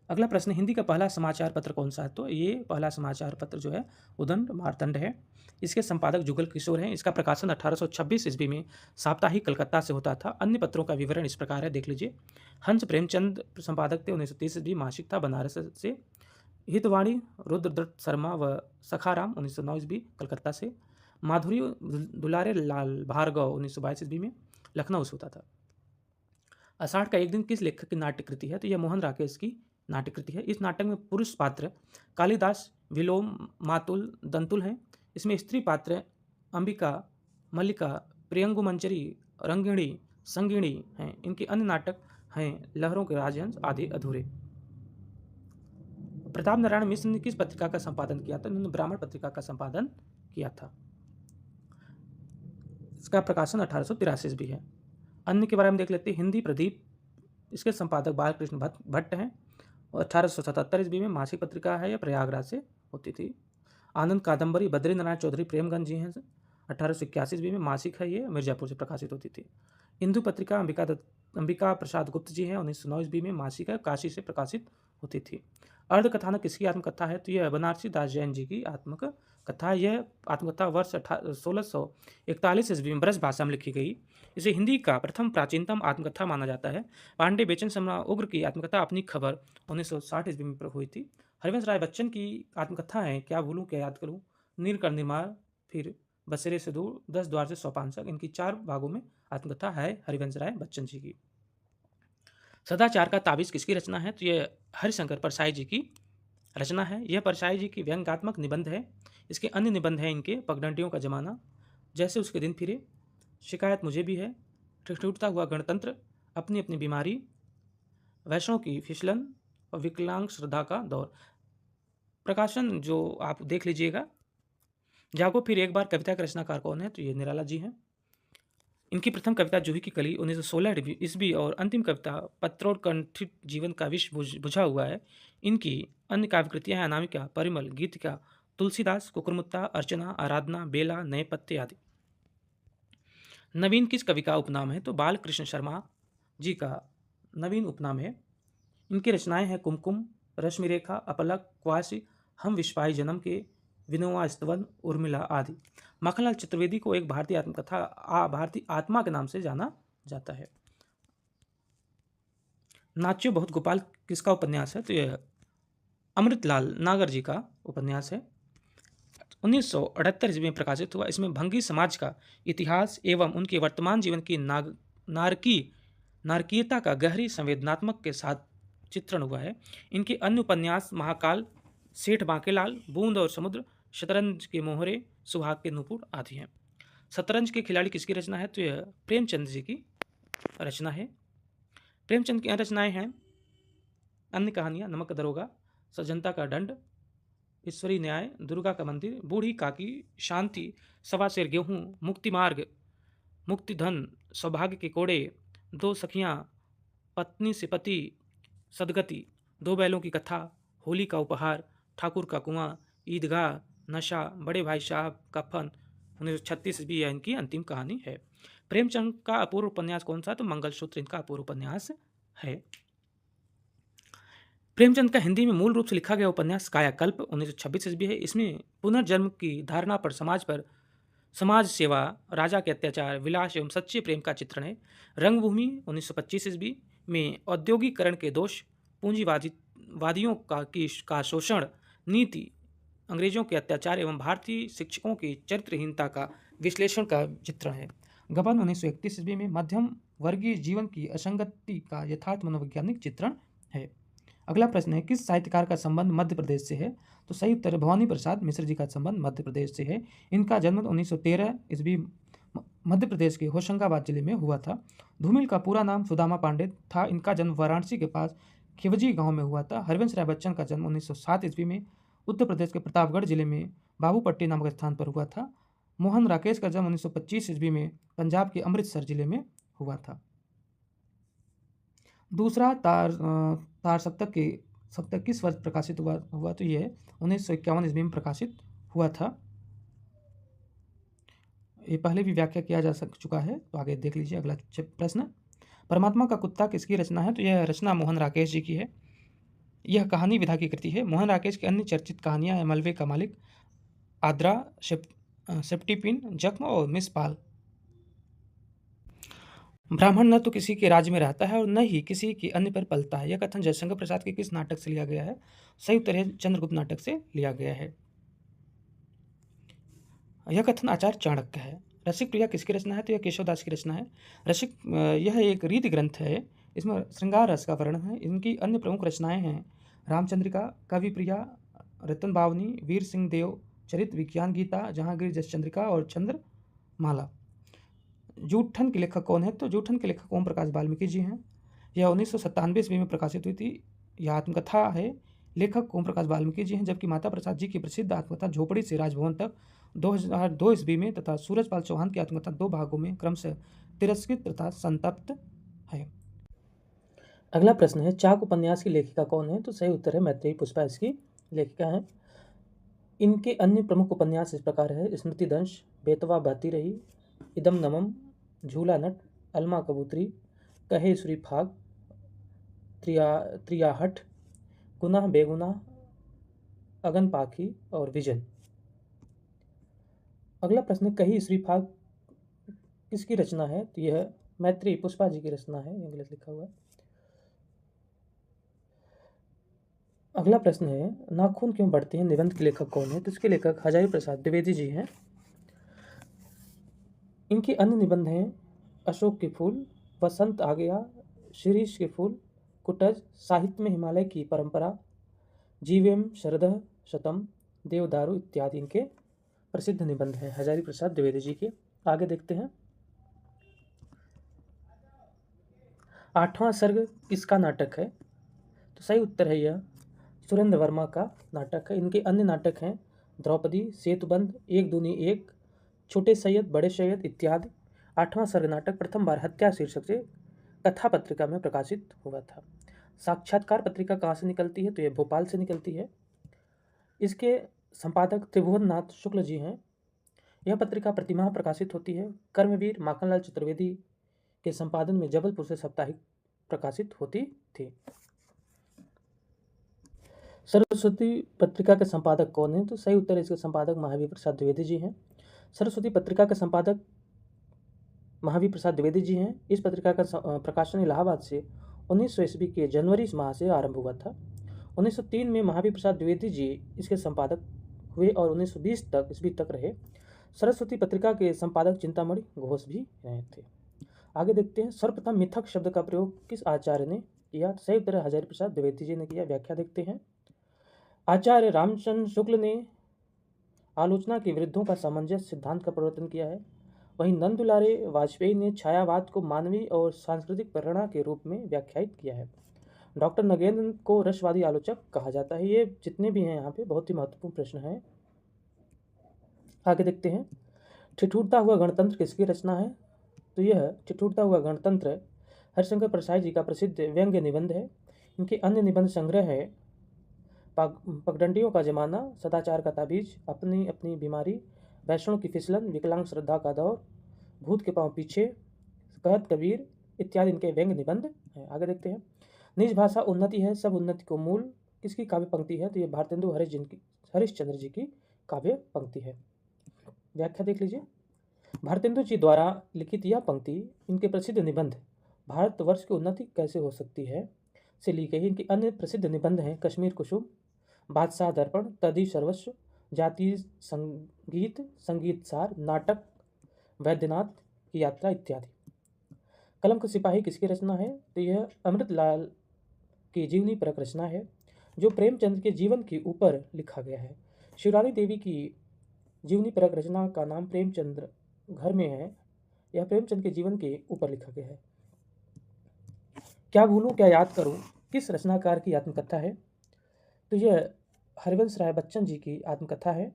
अगला प्रश्न, हिंदी का पहला समाचार पत्र कौन सा है? तो ये पहला समाचार पत्र जो है उदंड मार्तंड है। इसके संपादक जुगल किशोर हैं। इसका प्रकाशन 1826 ईस्वी में साप्ताहिक कलकत्ता से होता था। अन्य पत्रों का विवरण इस प्रकार है, देख लीजिए। हंस प्रेमचंद संपादक थे, 1930 ईस्वी। मासिक था बनारस से। हितवाणी रुद्रदत्त शर्मा व सखाराम, 1909 ईस्वी, कलकत्ता से। माधुरी दुलारे लाल भार्गव, 1922 ईस्वी में, लखनऊ से होता था। आषाढ़ का एक दिन किस लेखक की नाट्य कृति है? तो यह मोहन राकेश की नाट्य कृति है। इस नाटक में पुरुष पात्र कालिदास, विलोम, मातुल, दंतुल हैं। इसमें स्त्री पात्र अंबिका, मल्लिका, प्रियंगु मंचरी, रंगिणी, संगिणी हैं। इनके अन्य नाटक हैं लहरों के राजहंस आदि अधूरे। प्रताप नारायण मिश्र ने किस पत्रिका का संपादन किया था? उन्होंने ब्राह्मण पत्रिका का संपादन किया था। इसका प्रकाशन 1883 ईस्वी है। अन्य के बारे में देख लेते हैं। हिंदी प्रदीप, इसके संपादक बालकृष्ण भट्ट हैं। और 1877 ईस्वी में मासिक पत्रिका है, यह प्रयागराज से होती थी। आनंद कादम्बरी, बद्री नारायण चौधरी प्रेमगंज जी हैं। 1881 ईस्वी में मासिक है, ये मिर्जापुर से प्रकाशित होती थी। हिंदू पत्रिका अंबिका प्रसाद गुप्त जी हैं, 1909 ईस्वी में मासिक है, काशी से प्रकाशित होती थी। अर्ध कथानक किसकी आत्मकथा है? तो यह बनारसी दास जैन जी की आत्मकथा। यह आत्मकथा वर्ष 1641 ईस्वी में ब्रज भाषा में लिखी गई। इसे हिंदी का प्रथम प्राचीनतम आत्मकथा माना जाता है। पांडे बेचन सम्राट उग्र की आत्मकथा अपनी खबर 1960 ईस्वी में हुई थी। हरिवंश राय बच्चन की आत्मकथा है क्या भूलूं क्या याद करूं, नीलकंठ निर्माण, फिर बसेरे से दूर, 10 द्वार से सोपानसक। इनकी 4 भागों में आत्मकथा है हरिवंश राय बच्चन जी की। सदाचार का ताबीज किसकी रचना है? तो यह हरिशंकर परसाई जी की रचना है। यह परसाई जी की व्यंग्यात्मक निबंध है। इसके अन्य निबंध हैं इनके पगडंडियों का जमाना, जैसे उसके दिन फिरे, शिकायत मुझे भी है, ठिठुरता हुआ गणतंत्र, अपनी अपनी बीमारी, वैष्णव की फिसलन और विकलांग श्रद्धा का दौर। प्रकाशन जो आप देख लीजिएगा। जागो फिर एक बार कविता के रचनाकार कौन है? तो ये निराला जी हैं। इनकी प्रथम कविता जूही की कली 1916 ईस्वी और अंतिम कविता पत्रोत्कंठित जीवन का विष बुझा हुआ है। इनकी अन्य काव्य कृतियाँ हैं अनामिका, परिमल, गीतिका, तुलसीदास, कुकुरमुत्ता, अर्चना, आराधना, बेला, नए पत्ते आदि। नवीन किस कवि का उपनाम है? तो बालकृष्ण शर्मा जी का नवीन उपनाम है। इनकी रचनाएं हैं कुमकुम, रश्मि रेखा, अपलक, क्वासी, हम विश्वाई जन्म के, विनोवा स्तवन, उर्मिला आदि। माखनलाल चतुर्वेदी को एक भारतीय आत्मकथा भारतीय आत्मा के नाम से जाना जाता है। नाच्यो बहुत गोपाल किसका उपन्यास है? तो यह अमृतलाल नागर जी का उपन्यास है। 1978 ईस्वी में प्रकाशित हुआ। इसमें भंगी समाज का इतिहास एवं उनके वर्तमान जीवन की नारकीयता का गहरी संवेदनात्मक के साथ चित्रण हुआ है। इनके अन्य उपन्यास महाकाल, सेठ बांकेलाल, बूंद और समुद्र, शतरंज के मोहरे, सुहाग के नूपुर आदि हैं। शतरंज के खिलाड़ी किसकी रचना है? तो यह प्रेमचंद जी की रचना है। प्रेमचंद की रचनाएं हैं अन्य कहानियां, नमक का दरोगा, सज्जनता का दंड, ईश्वरी न्याय, दुर्गा का मंदिर, बूढ़ी काकी, शांति, सवा शेर गेहूँ, मुक्ति मार्ग, मुक्ति धन, सौभाग्य के कोड़े, दो सखियाँ, पत्नी से पति, सदगति, दो बैलों की कथा, होली का उपहार, ठाकुर का कुआं, ईदगाह, नशा, बड़े भाई साहब, कफन। 1936 भी यह इनकी अंतिम कहानी है। प्रेमचंद का अपूर्व उपन्यास कौन सा? तो मंगलसूत्र इनका अपूर्व उपन्यास है। प्रेमचंद का हिंदी में मूल रूप से लिखा गया उपन्यास कायाकल्प 1926 ईस्वी है। इसमें पुनर्जन्म की धारणा पर समाज सेवा, राजा के अत्याचार, विलास एवं सच्चे प्रेम का चित्रण है। रंगभूमि 1925 ईस्वी में औद्योगिकरण के दोष, पूंजीवादियों का शोषण नीति, अंग्रेजों के अत्याचार एवं भारतीय शिक्षकों की चरित्रहीनता का विश्लेषण का चित्रण है। गबन 1931 ईस्वी में मध्यम वर्गीय जीवन की असंगति का यथार्थ मनोवैज्ञानिक चित्रण है। अगला प्रश्न है, किस साहित्यकार का संबंध मध्य प्रदेश से है? तो सही उत्तर है भवानी प्रसाद मिश्र जी का संबंध मध्य प्रदेश से है। इनका जन्म 1913 ईस्वी मध्य प्रदेश के होशंगाबाद जिले में हुआ था। धूमिल का पूरा नाम सुदामा पांडे था। इनका जन्म वाराणसी के पास खिवजी गांव में हुआ था। हरिवंश राय बच्चन का जन्म 1907 ईस्वी में उत्तर प्रदेश के प्रतापगढ़ जिले में बाबूपट्टी नामक स्थान पर हुआ था। मोहन राकेश का जन्म 1925 ईस्वी में पंजाब के अमृतसर जिले में हुआ था। दूसरा तार सप्तक के सप्तक किस वर्ष प्रकाशित हुआ तो यह 1951 ईस्वी में प्रकाशित हुआ था। ये पहले भी व्याख्या किया जा चुका है, तो आगे देख लीजिए अगला प्रश्न। परमात्मा का कुत्ता किसकी रचना है? तो यह रचना मोहन राकेश जी की है। यह कहानी विधा की कृति है। मोहन राकेश की अन्य चर्चित कहानियां हैं मलबे का मालिक, आद्रा, सेप्टिपिन, जख्म और मिस पाल। ब्राह्मण न तो किसी के राज्य में रहता है और न ही किसी के अन्य पर पलता है। यह कथन जयशंकर प्रसाद के किस नाटक से लिया गया है? सही उत्तर है चंद्रगुप्त नाटक से लिया गया है। यह कथन आचार्य चाणक्य है। रसिक प्रिया किसकी रचना है? तो यह केशवदास की रचना है। रसिक यह एक रीति ग्रंथ है, इसमें श्रृंगार रस का वर्णन है। इनकी अन्य प्रमुख रचनाएं हैं रामचंद्रिका, कवि प्रिया, रतन बावनी, वीर सिंह देव चरित, विज्ञान गीता, जहांगीर जसचंद्रिका और चंद्रमाला। जूठन के लेखक कौन है? तो जूठन के लेखक ओम प्रकाश वाल्मीकि जी हैं। यह 1997 ईस्वी में प्रकाशित हुई थी। यह आत्मकथा है। लेखक ओम प्रकाश वाल्मीकि जी हैं, जबकि माता प्रसाद जी की प्रसिद्ध आत्मकथा झोपड़ी से राजभवन तक 2002 ईस्वी में तथा सूरजपाल चौहान की आत्मकथा 2 भागों में क्रमशः तिरस्कृत तथा संतप्त है। अगला प्रश्न है चाक उपन्यास की लेखिका कौन है? तो सही उत्तर है मैत्रेयी पुष्पा इसकी लेखिका है। इनके अन्य प्रमुख उपन्यास इस प्रकार है स्मृति दंश, बेतवा बहती रही, इदम नमम, झूला नट, अलमा कबूतरी, कहे सुरी फाग, त्रियाहट, गुनाह बेगुनाह, अगन पाखी और विजन। अगला प्रश्न कही श्री फाग किसकी रचना है? तो यह मैत्रेयी पुष्पा जी की रचना है। यह गलत लिखा हुआ है। अगला प्रश्न है नाखून क्यों बढ़ते हैं निबंध के लेखक कौन है? तो इसके लेखक हजारी प्रसाद द्विवेदी जी हैं। इनके अन्य निबंध हैं अशोक के फूल, वसंत आ गया, शिरीष के फूल, कुटज, साहित्य में हिमालय की परंपरा, जीवेम शरदः शतम, देवदारू इत्यादि इनके प्रसिद्ध निबंध हैं हजारी प्रसाद द्विवेदी जी के। आगे देखते हैं 8वां सर्ग किसका नाटक है? तो सही उत्तर है यह सुरेंद्र वर्मा का नाटक है। इनके अन्य नाटक हैं द्रौपदी, सेतुबंध, एक दूनी एक, छोटे सैयद, बड़े सैयद इत्यादि। 8वां सर्ग नाटक प्रथम बार हत्या शीर्षक से कथा पत्रिका में प्रकाशित हुआ था। साक्षात्कार पत्रिका कहाँ से निकलती है? तो यह भोपाल से निकलती है। इसके संपादक त्रिभुवन नाथ शुक्ल जी हैं। यह पत्रिका प्रतिमाह प्रकाशित होती है। कर्मवीर माखनलाल चतुर्वेदी के संपादन में जबलपुर से साप्ताहिक प्रकाशित होती थी। सरस्वती पत्रिका के संपादक कौन है? तो सही उत्तर इसके संपादक महावीर प्रसाद द्विवेदी जी हैं। सरस्वती पत्रिका के संपादक महावीर प्रसाद द्विवेदी जी हैं। इस पत्रिका का प्रकाशन इलाहाबाद से 1900 ईस्वी के जनवरी माह से आरंभ हुआ था। 1903 में महावीर प्रसाद द्विवेदी जी इसके संपादक हुए और 1920 तक ईस्वी तक रहे। सरस्वती पत्रिका के संपादक चिंतामणि घोष भी रहे थे। आगे देखते हैं सर्वप्रथम मिथक शब्द का प्रयोग किस आचार्य ने किया? सही उत्तर हजारी प्रसाद द्विवेदी जी ने किया। व्याख्या देखते हैं आचार्य रामचंद्र शुक्ल ने आलोचना के विरुद्धों का सामंजस्य सिद्धांत का प्रवर्तन किया है। वहीं नंदुलारे वाजपेयी ने छायावाद को मानवीय और सांस्कृतिक प्रेरणा के रूप में व्याख्यायित किया है। डॉक्टर नगेंद्र को रसवादी आलोचक कहा जाता है। ये जितने भी हैं यहाँ पे बहुत ही महत्वपूर्ण प्रश्न है। आगे देखते हैं ठिठुरता हुआ गणतंत्र किसकी रचना है? तो यह ठिठुरता हुआ गणतंत्र हरिशंकर प्रसाद जी का प्रसिद्ध व्यंग्य निबंध है। इनके अन्य निबंध संग्रह है पगडंडियों का जमाना, सदाचार का ताबीज, अपनी अपनी बीमारी, वैष्णव की फिसलन, विकलांग श्रद्धा का दौर, भूत के पांव पीछे, कहत कबीर इत्यादि इनके व्यंग्य निबंध हैं। आगे देखते हैं निज भाषा उन्नति है सब उन्नति को मूल किसकी काव्य पंक्ति है? तो ये भारतेंदु हरिश्चंद्र जी की काव्य पंक्ति है। व्याख्या देख लीजिए भारतेंदु जी द्वारा लिखित यह पंक्ति इनके प्रसिद्ध निबंध भारतवर्ष की उन्नति कैसे हो सकती है से ली गई। इनके अन्य प्रसिद्ध निबंध हैं कश्मीर कुसुम, बादशाह दर्पण, तदी सर्वस्व, जातीय संगीत, संगीत सार, नाटक, वैद्यनाथ की यात्रा इत्यादि। कलम का सिपाही किसकी रचना है? तो यह अमृतलाल की जीवनी परक रचना है जो प्रेमचंद के जीवन के ऊपर लिखा गया है। शिवरानी देवी की जीवनी परक रचना का नाम प्रेमचंद्र घर में है। यह प्रेमचंद के जीवन के ऊपर लिखा गया है। क्या भूलूं क्या याद करूं किस रचनाकार की आत्मकथा है? तो यह हरिवंश राय बच्चन जी की आत्मकथा है।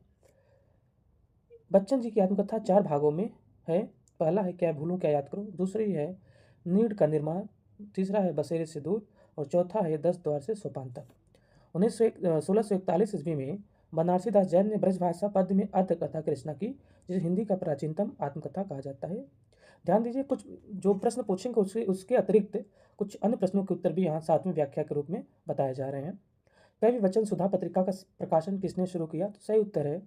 बच्चन जी की आत्मकथा 4 भागों में है। पहला है क्या भूलूं क्या याद करूं, दूसरी है नीड़ का निर्माण, तीसरा है बसेरे से दूर और चौथा है 10 द्वार से सोपान तक। 1641 ईस्वी में बनारसी दास जैन ने ब्रजभाषा पद्य में अर्ध कथा की रचना की, जिसे हिंदी का प्राचीनतम आत्मकथा कहा जाता है। ध्यान दीजिए, कुछ जो प्रश्न पूछेंगे उसके अतिरिक्त कुछ अन्य प्रश्नों के उत्तर भी यहाँ 7वीं व्याख्या के रूप में बताए जा रहे हैं। कवि वचन सुधा पत्रिका का प्रकाशन किसने शुरू किया? तो सही उत्तर है,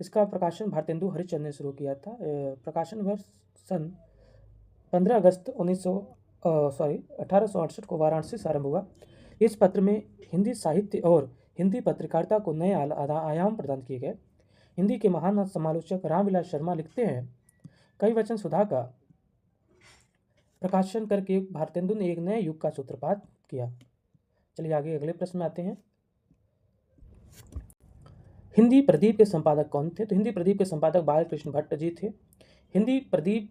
इसका प्रकाशन भारतेंदु हरिश्चंद्र ने शुरू किया था। प्रकाशन वर्ष सन 15 अगस्त 1868 को वाराणसी से आरंभ हुआ। इस पत्र में हिंदी साहित्य और हिंदी पत्रकारिता को नए आयाम प्रदान किए गए। हिंदी के महान समालोचक रामविलास शर्मा लिखते हैं, कवि वचन सुधा का प्रकाशन करके भारतेंदु ने एक नए युग का सूत्रपात किया। चलिए आगे अगले प्रश्न में आते हैं। हिंदी प्रदीप के संपादक कौन थे? तो हिंदी प्रदीप के संपादक बालकृष्ण भट्ट जी थे। हिंदी प्रदीप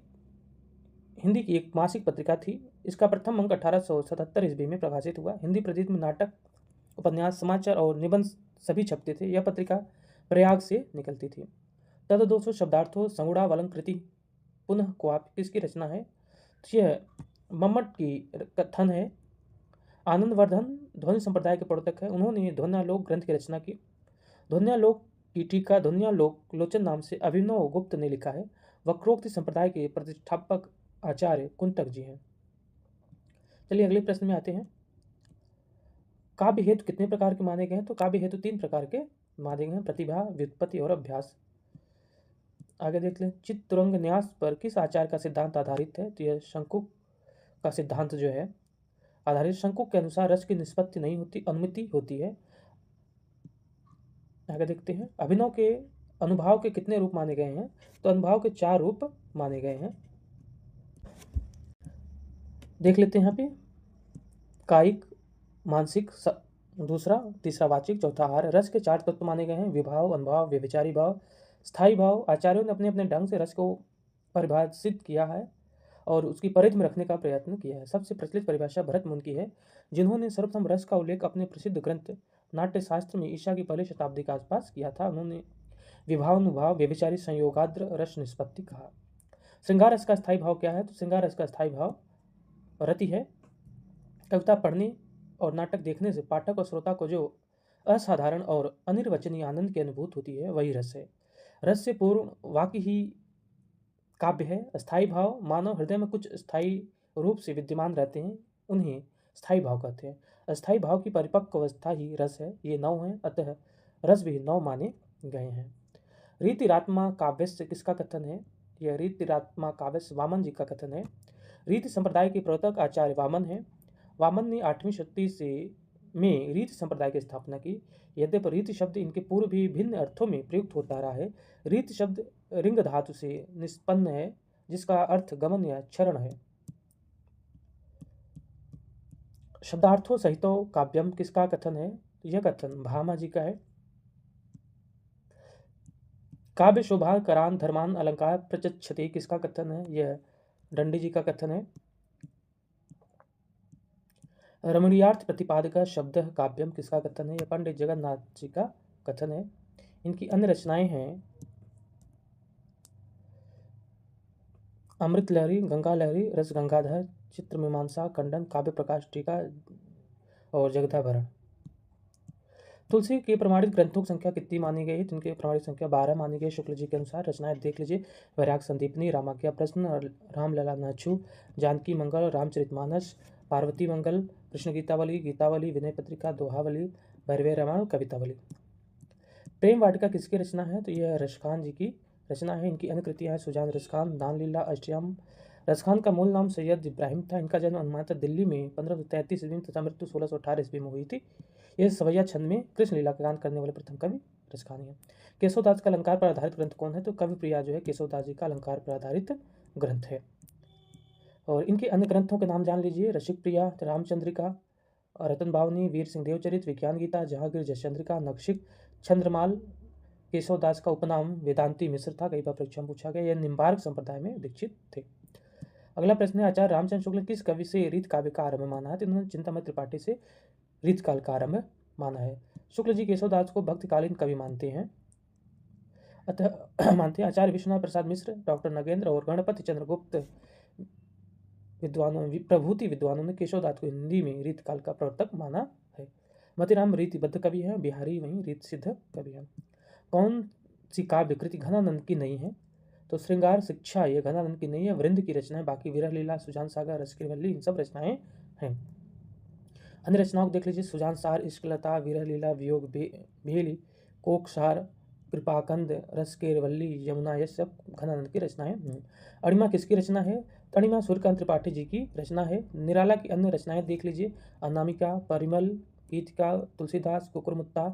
हिंदी की एक मासिक पत्रिका थी। इसका प्रथम अंक 1877 ईस्वी में प्रकाशित हुआ। हिंदी प्रदीप में नाटक, उपन्यास, समाचार और निबंध सभी छपते थे। यह पत्रिका प्रयाग से निकलती थी। तदोषो शब्दार्थो संगुणावलंकृति पुनः क्वाप किसकी रचना है? तो यह मम्मट की कथन है। आनंदवर्धन ध्वनि संप्रदाय के प्रवर्तक है। उन्होंने ध्वन्यालोक ग्रंथ की रचना की। ध्वन्यालोक की टीका ध्वन्यालोक लोचन नाम से अभिनव गुप्त ने लिखा है। वक्रोक्ति संप्रदाय के प्रतिष्ठापक आचार्य कुंतक जी हैं। चलिए अगले प्रश्न में आते हैं। काव्य हेतु कितने प्रकार के माने गए हैं? तो काव्य हेतु 3 प्रकार के माने गए हैं, प्रतिभा, व्युत्पत्ति और अभ्यास। आगे देख लें, चित्तुरंग न्यास पर किस आचार का सिद्धांत आधारित है? तो यह शंकुक का सिद्धांत जो है आधारित। शंकुक के अनुसार रस की निष्पत्ति नहीं होती, अनुमिति होती है। आगे देखते हैं, अभिनव के अनुभाव के कितने रूप माने गए हैं? तो अनुभाव के 4 रूप माने गए हैं। देख लेते हैं यहाँ पे, कायिक, मानसिक, दूसरा, तीसरा वाचिक, चौथा आहार। रस के 4 तत्व माने गए हैं, विभाव, अनुभाव, व्यभिचारी भाव, स्थायी भाव। आचार्यों ने अपने अपने ढंग से रस को परिभाषित किया है और उसकी परिधि में रखने का प्रयत्न किया है। सबसे प्रचलित परिभाषा भरत मुनि की है, जिन्होंने सर्वप्रथम रस का उल्लेख अपने प्रसिद्ध ग्रंथ नाट्यशास्त्र में ईसा की पहली शताब्दी के आसपास किया था। उन्होंने विभावानुभाव, व्यभिचारी, संयोगाद्र रस निष्पत्ति कहा। श्रृंगार रस का स्थायी भाव क्या है? तो श्रृंगार रस का स्थायी भाव रति है। कविता पढ़ने और नाटक देखने से पाठक और श्रोता को जो असाधारण और अनिर्वचनीय आनंद की अनुभूति होती है, वही रस है। रस से पूर्ण वाक्य ही काव्य है। स्थायी भाव, मानव हृदय में कुछ स्थायी रूप से विद्यमान रहते हैं, उन्हें स्थायी भाव कहते हैं। अस्थायी भाव की परिपक्व अवस्था ही रस है। ये 9 है, अतः रस भी 9 माने गए हैं। रीतिरात्मा काव्यस्य किसका कथन है? यह रीतिरात्मा काव्यस्य वामन जी का कथन है। रीति संप्रदाय के प्रवर्तक आचार्य वामन है। वामन ने 8वीं शताब्दी से में रीति संप्रदाय की स्थापना की। यद्यपि रीति शब्द इनके पूर्व भी भिन्न अर्थों में प्रयुक्त होता रहा है। रीति शब्द रिंग धातु से निष्पन्न है, जिसका अर्थ गमन या क्षरण है। शब्दार्थों सहितो काव्यम किसका कथन है? यह कथन भामा जी का है। काव्य शोभा करान धर्मान अलंकार प्रचक्षते किसका कथन है? यह दंडी जी का कथन है। रमणीयार्थ प्रतिपादक शब्द काव्यम किसका कथन है? यह पंडित जगन्नाथ जी का कथन है। इनकी अन्य रचनाएं हैं अमृत लहरी, गंगा लहरी, रस गंगाधर, चित्र मीमांसा, खंडन, काव्य प्रकाश टीका और जगदाभरण। तुलसी के प्रमाणित ग्रंथों की संख्या कितनी मानी गई है? जिनकी प्रमाणित संख्या 12 मानी गई शुक्ल जी के अनुसार। रचनाएं देख लीजिए, वैराग संदीपनी, रामाज्ञा प्रश्न, रामलला नाचू, जानकी मंगल, रामचरितमानस, पार्वती मंगल, कृष्ण गीतावली, गीतावली, विनय पत्रिका, दोहावली, भैरवे रामायण, कवितावली। प्रेम वाटिका किसकी रचना है? तो यह रसखान जी की रचना है। इनकी अन्य कृतियां हैं सुजान रसखान, दान लीला, अष्टयाम। रसखान का मूल नाम सैयद इब्राहिम था। इनका जन्म अनुमानतः दिल्ली में 1533 ईस्वी में तथा मृत्यु 1618 ईस्वी में हुई थी। यह सवैया छंद में कृष्ण लीला का गान करने वाले प्रथम कवि रसखानी है। केशवदास का अलंकार पर आधारित ग्रंथ कौन है? तो कवि प्रिया जो है केशवदास जी का अलंकार पर आधारित ग्रंथ है। और इनके अन्य ग्रंथों के नाम जान लीजिए, रसिक प्रिया, रामचंद्रिका, रतन भावनी, वीर सिंह देवचरित, विज्ञान गीता, जहांगीर जयचंद्रिका, नक्षिक, चंद्रमाल। केशवदास का उपनाम वेदांती मिश्र था, कई बार परीक्षा में पूछा गया। यह निम्बार्क संप्रदाय में दीक्षित थे। अगला प्रश्न है, आचार्य रामचंद्र शुक्ल किस कवि से रीत काव्य का आरंभ माना है? तो इन्होंने चिंतामणि त्रिपाठी से रीत काल का आरंभ माना है। शुक्ल जी केशवदास को भक्तिकालीन कवि मानते हैं। आचार्य विश्वनाथ प्रसाद मिश्र, डॉक्टर नगेंद्र और गणपति चंद्रगुप्त विद्वानों प्रभूति विद्वानों ने केशवदास को हिंदी में रीतकाल का प्रवर्तक माना है। मोतीराम रीतिबद्ध कवि हैं, बिहारी वहीं रीत सिद्ध कवि हैं। कौन सी काव्य कृति घनानंद की नहीं है? तो श्रृंगार शिक्षा ये घनानंद की नहीं है, वृंद की रचना है। बाकी विरह लीला, सुजान सागर, रसकीवल्ली इन सब रचनाएं हैं। अन्य रचनाओं को देख लीजिए, सुजान सार, इश्कलता, विरह लीला, वियोग भेली, कोकसार, कृपाकंद, रसकेरवल्ली, यमुना, ये सब घनानंद की रचनाएं हैं। अणिमा किसकी रचना है? तो अणिमा सूर्यकांत त्रिपाठी जी की रचना है। निराला की अन्य रचनाएं देख लीजिए, अनामिका, परिमल, गीतिका, तुलसीदास, कुकुरमुत्ता,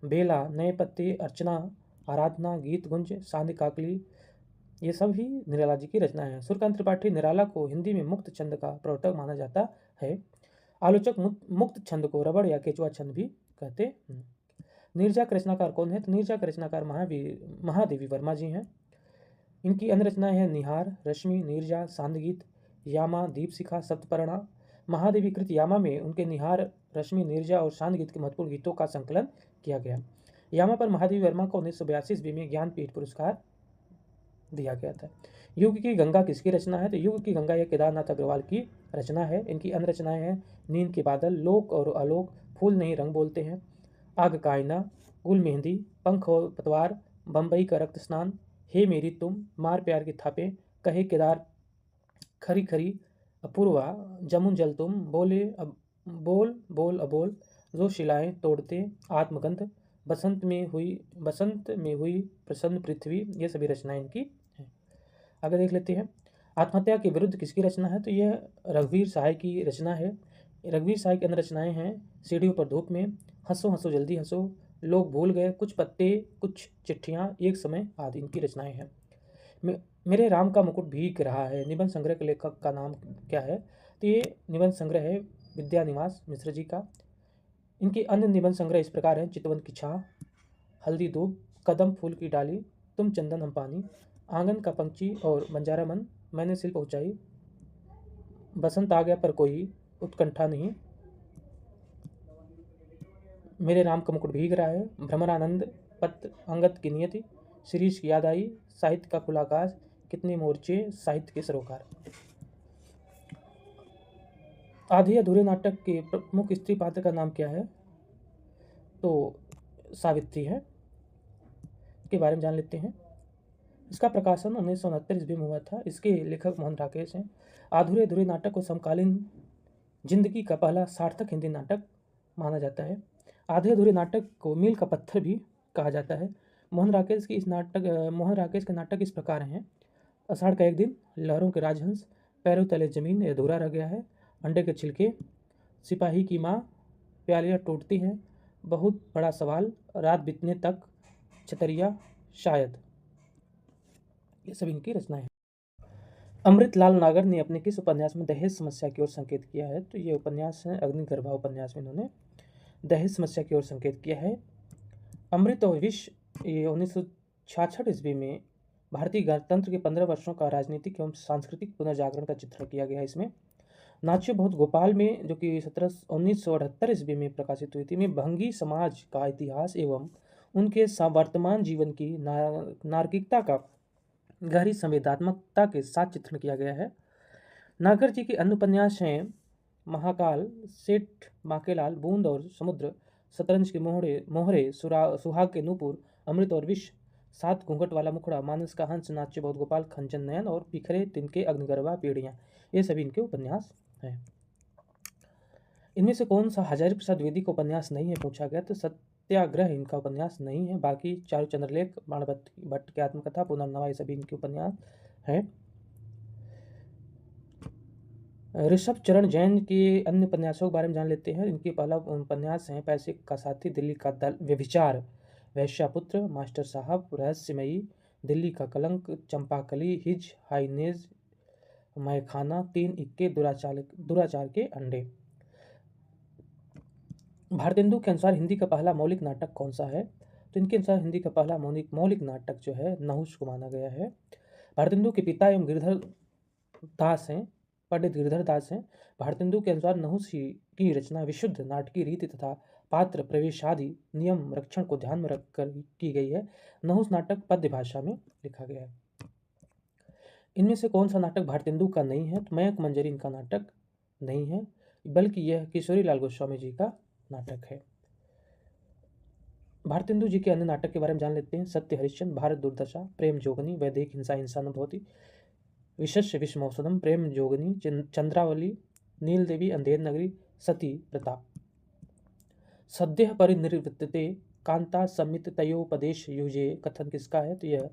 बेला, नए पत्ते, अर्चना, आराधना, गीत गुंज, सांध्य काकली, ये सब ही निराला जी की रचनाएं हैं। सूर्यकांत त्रिपाठी निराला को हिंदी में मुक्त छंद का प्रवर्तक माना जाता है। आलोचक मुक्त छंद को रबड़ या केचुआ छंद भी कहते हैं। नीरजा के रचनाकार कौन है? तो नीरजा के रचनाकार महादेवी वर्मा जी हैं। इनकी अन्य रचनाएं हैं निहार, रश्मि, नीरजा, सांदगीत, यामा, दीपशिखा, सप्तपर्णा। महादेवी कृत यामा में उनके निहार, रश्मि, नीरजा और सांदगीत के महत्वपूर्ण गीतों का संकलन किया गया। यामा पर महादेवी वर्मा को 1982 ईस्वी में ज्ञानपीठ पुरस्कार दिया गया था। युग की गंगा किसकी रचना है? तो युग की गंगा यह केदारनाथ अग्रवाल की रचना है। इनकी अन्य रचनाएं हैं नींद के बादल, लोक और आलोक, फूल नहीं रंग बोलते हैं, आग का आईना, गुल मेहंदी, पंख और पतवार, बम्बई का रक्त स्नान, हे मेरी तुम, मार प्यार की थापे, कहे केदार, खरी खरी, अपूर्वा, जमुन जल तुम, बोले अब बोल बोल अबोल, जो शिलाएं तोड़ते, आत्मगंध, बसंत में हुई प्रसन्न पृथ्वी, ये सभी रचनाएं इनकी हैं। आगे देख लेते हैं, आत्महत्या के विरुद्ध किसकी रचना है? तो यह रघुवीर सहाय की रचना है। रघुवीर सहाय की अन्य रचनाएं हैं सीढ़ियों पर धूप में, हंसो हंसो जल्दी हंसो, लोग भूल गए, कुछ पत्ते, कुछ चिट्ठियां, एक समय आदि इनकी रचनाएं हैं। मेरे राम का मुकुट भीग रहा है निबंध संग्रह के लेखक का नाम क्या है? तो ये निबंध संग्रह है विद्यानिवास मिश्र जी का। इनके अन्य निबंध संग्रह इस प्रकार हैं, चितवन की छाह, हल्दी दूब, कदम फूल की डाली, तुम चंदन हम पानी, आंगन का पंछी और बंजारा मन, मैंने सिल पहुंचाई, बसंत आ गया पर कोई उत्कंठा नहीं, मेरे राम का मुकुट भीग रहा है, भ्रमरानंद, पत अंगत की नियति, शिरीष की याद आई, साहित्य का खुला आकाश, कितने मोर्चे, साहित्य के सरोकार। आधे अधूरे नाटक के प्रमुख स्त्री पात्र का नाम क्या है? तो सावित्री है। के बारे में जान लेते हैं। इसका प्रकाशन 1969 ईस्वी में हुआ था। इसके लेखक मोहन राकेश हैं। आधुरे अधूरे नाटक को समकालीन जिंदगी का पहला सार्थक हिंदी नाटक माना जाता है। आधे अधूरे नाटक को मील का पत्थर भी कहा जाता है। मोहन राकेश के नाटक इस प्रकार हैं, आषाढ़ का एक दिन, लहरों के राजहंस, पैरों तले जमीन अधूरा रह गया है, अंडे के छिलके, सिपाही की माँ, प्यालियाँ टूटती हैं, बहुत बड़ा सवाल, रात बीतने तक, छतरिया, शायद, ये सब इनकी रचनाएं हैं। अमृतलाल नागर ने अपने किस उपन्यास में दहेज समस्या की ओर संकेत किया है? तो ये उपन्यास है अग्निगर्भा उपन्यास में इन्होंने दहेज समस्या की ओर संकेत किया है। अमृत और विष ये 1966 ईस्वी में भारतीय गणतंत्र के 15 वर्षों का राजनीतिक एवं सांस्कृतिक पुनर्जागरण का चित्रण किया गया है। इसमें नाच्य बहुत गोपाल में, जो कि 1978 ईस्वी में प्रकाशित हुई थी, में भंगी समाज का इतिहास एवं उनके वर्तमान जीवन की नार्किकता का गहरी संवेदनात्मकता के साथ चित्रण किया गया है। नागर जी के अन्य उपन्यास हैं महाकाल, सेठ बांकेलाल, बूंद और समुद्र, शतरंज के मोहरे, सुहाग के नूपुर, अमृत और विष, सात घूंघट वाला मुखड़ा, मानस का हंस, नाच्य बहुत गोपाल, खंचन नयन और बिखरे तिनके, अग्निगर्भा, पीढ़ियाँ, ये सभी इनके उपन्यास हैं। इनमें से कौन सा हजारी प्रसाद द्विवेदी का उपन्यास नहीं है पूछा गया? तो सत्याग्रह इनका उपन्यास नहीं है। बाकी चारु चंद्रलेख, बाणभट्ट भट्ट की आत्मकथा, पुनर्नवा, ये सभी इनके उपन्यास हैं। ऋषभ चरण जैन के अन्य उपन्यासों के बारे में जान लेते हैं। इनके पहला उपन्यास है पैसे का साथी, दिल्ली का दल, व्यभिचार, वैश्यापुत्र, मास्टर साहब, रहस्यमयी, दिल्ली का कलंक, चंपाकली, हिज हाइनेज, मैखाना, तीन इक्के, दुराचार के अंडे। भारतेंदु के अनुसार हिंदी का पहला मौलिक नाटक कौन सा है? तो इनके अनुसार हिंदी का पहला मौलिक नाटक जो है नहुष को माना गया है। भारतेंदु के पिता एवं पंडित गिरधर दास हैं। भारतेंदु के अनुसार नहुष की रचना विशुद्ध नाटकीय रीति तथा पात्र प्रवेश आदि नियम रक्षण को ध्यान में रखकर की गई है। नहुष नाटक पद्य भाषा में लिखा गया है। इनमें से कौन सा नाटक भारतेंदु का नहीं है? तो मयंक मंजरी इनका नाटक नहीं है, बल्कि यह किशोरी लाल गोस्वामी जी का नाटक है। भारतेंदु जी के अन्य नाटक के बारे में जान लेते हैं। सत्य हरिश्चंद्र, भारत दुर्दशा, प्रेम जोगनी, वैदेहिक हिंसा हिंसा न भवति, विशस्य विषमौसधम, प्रेम जोगनी, चंद्रावली, नील देवी, अंधेर नगरी, सती प्रताप। सद्यः परिनिर्वृत्ते कांता समित तयोपदेश युजे कथन किसका है? तो यह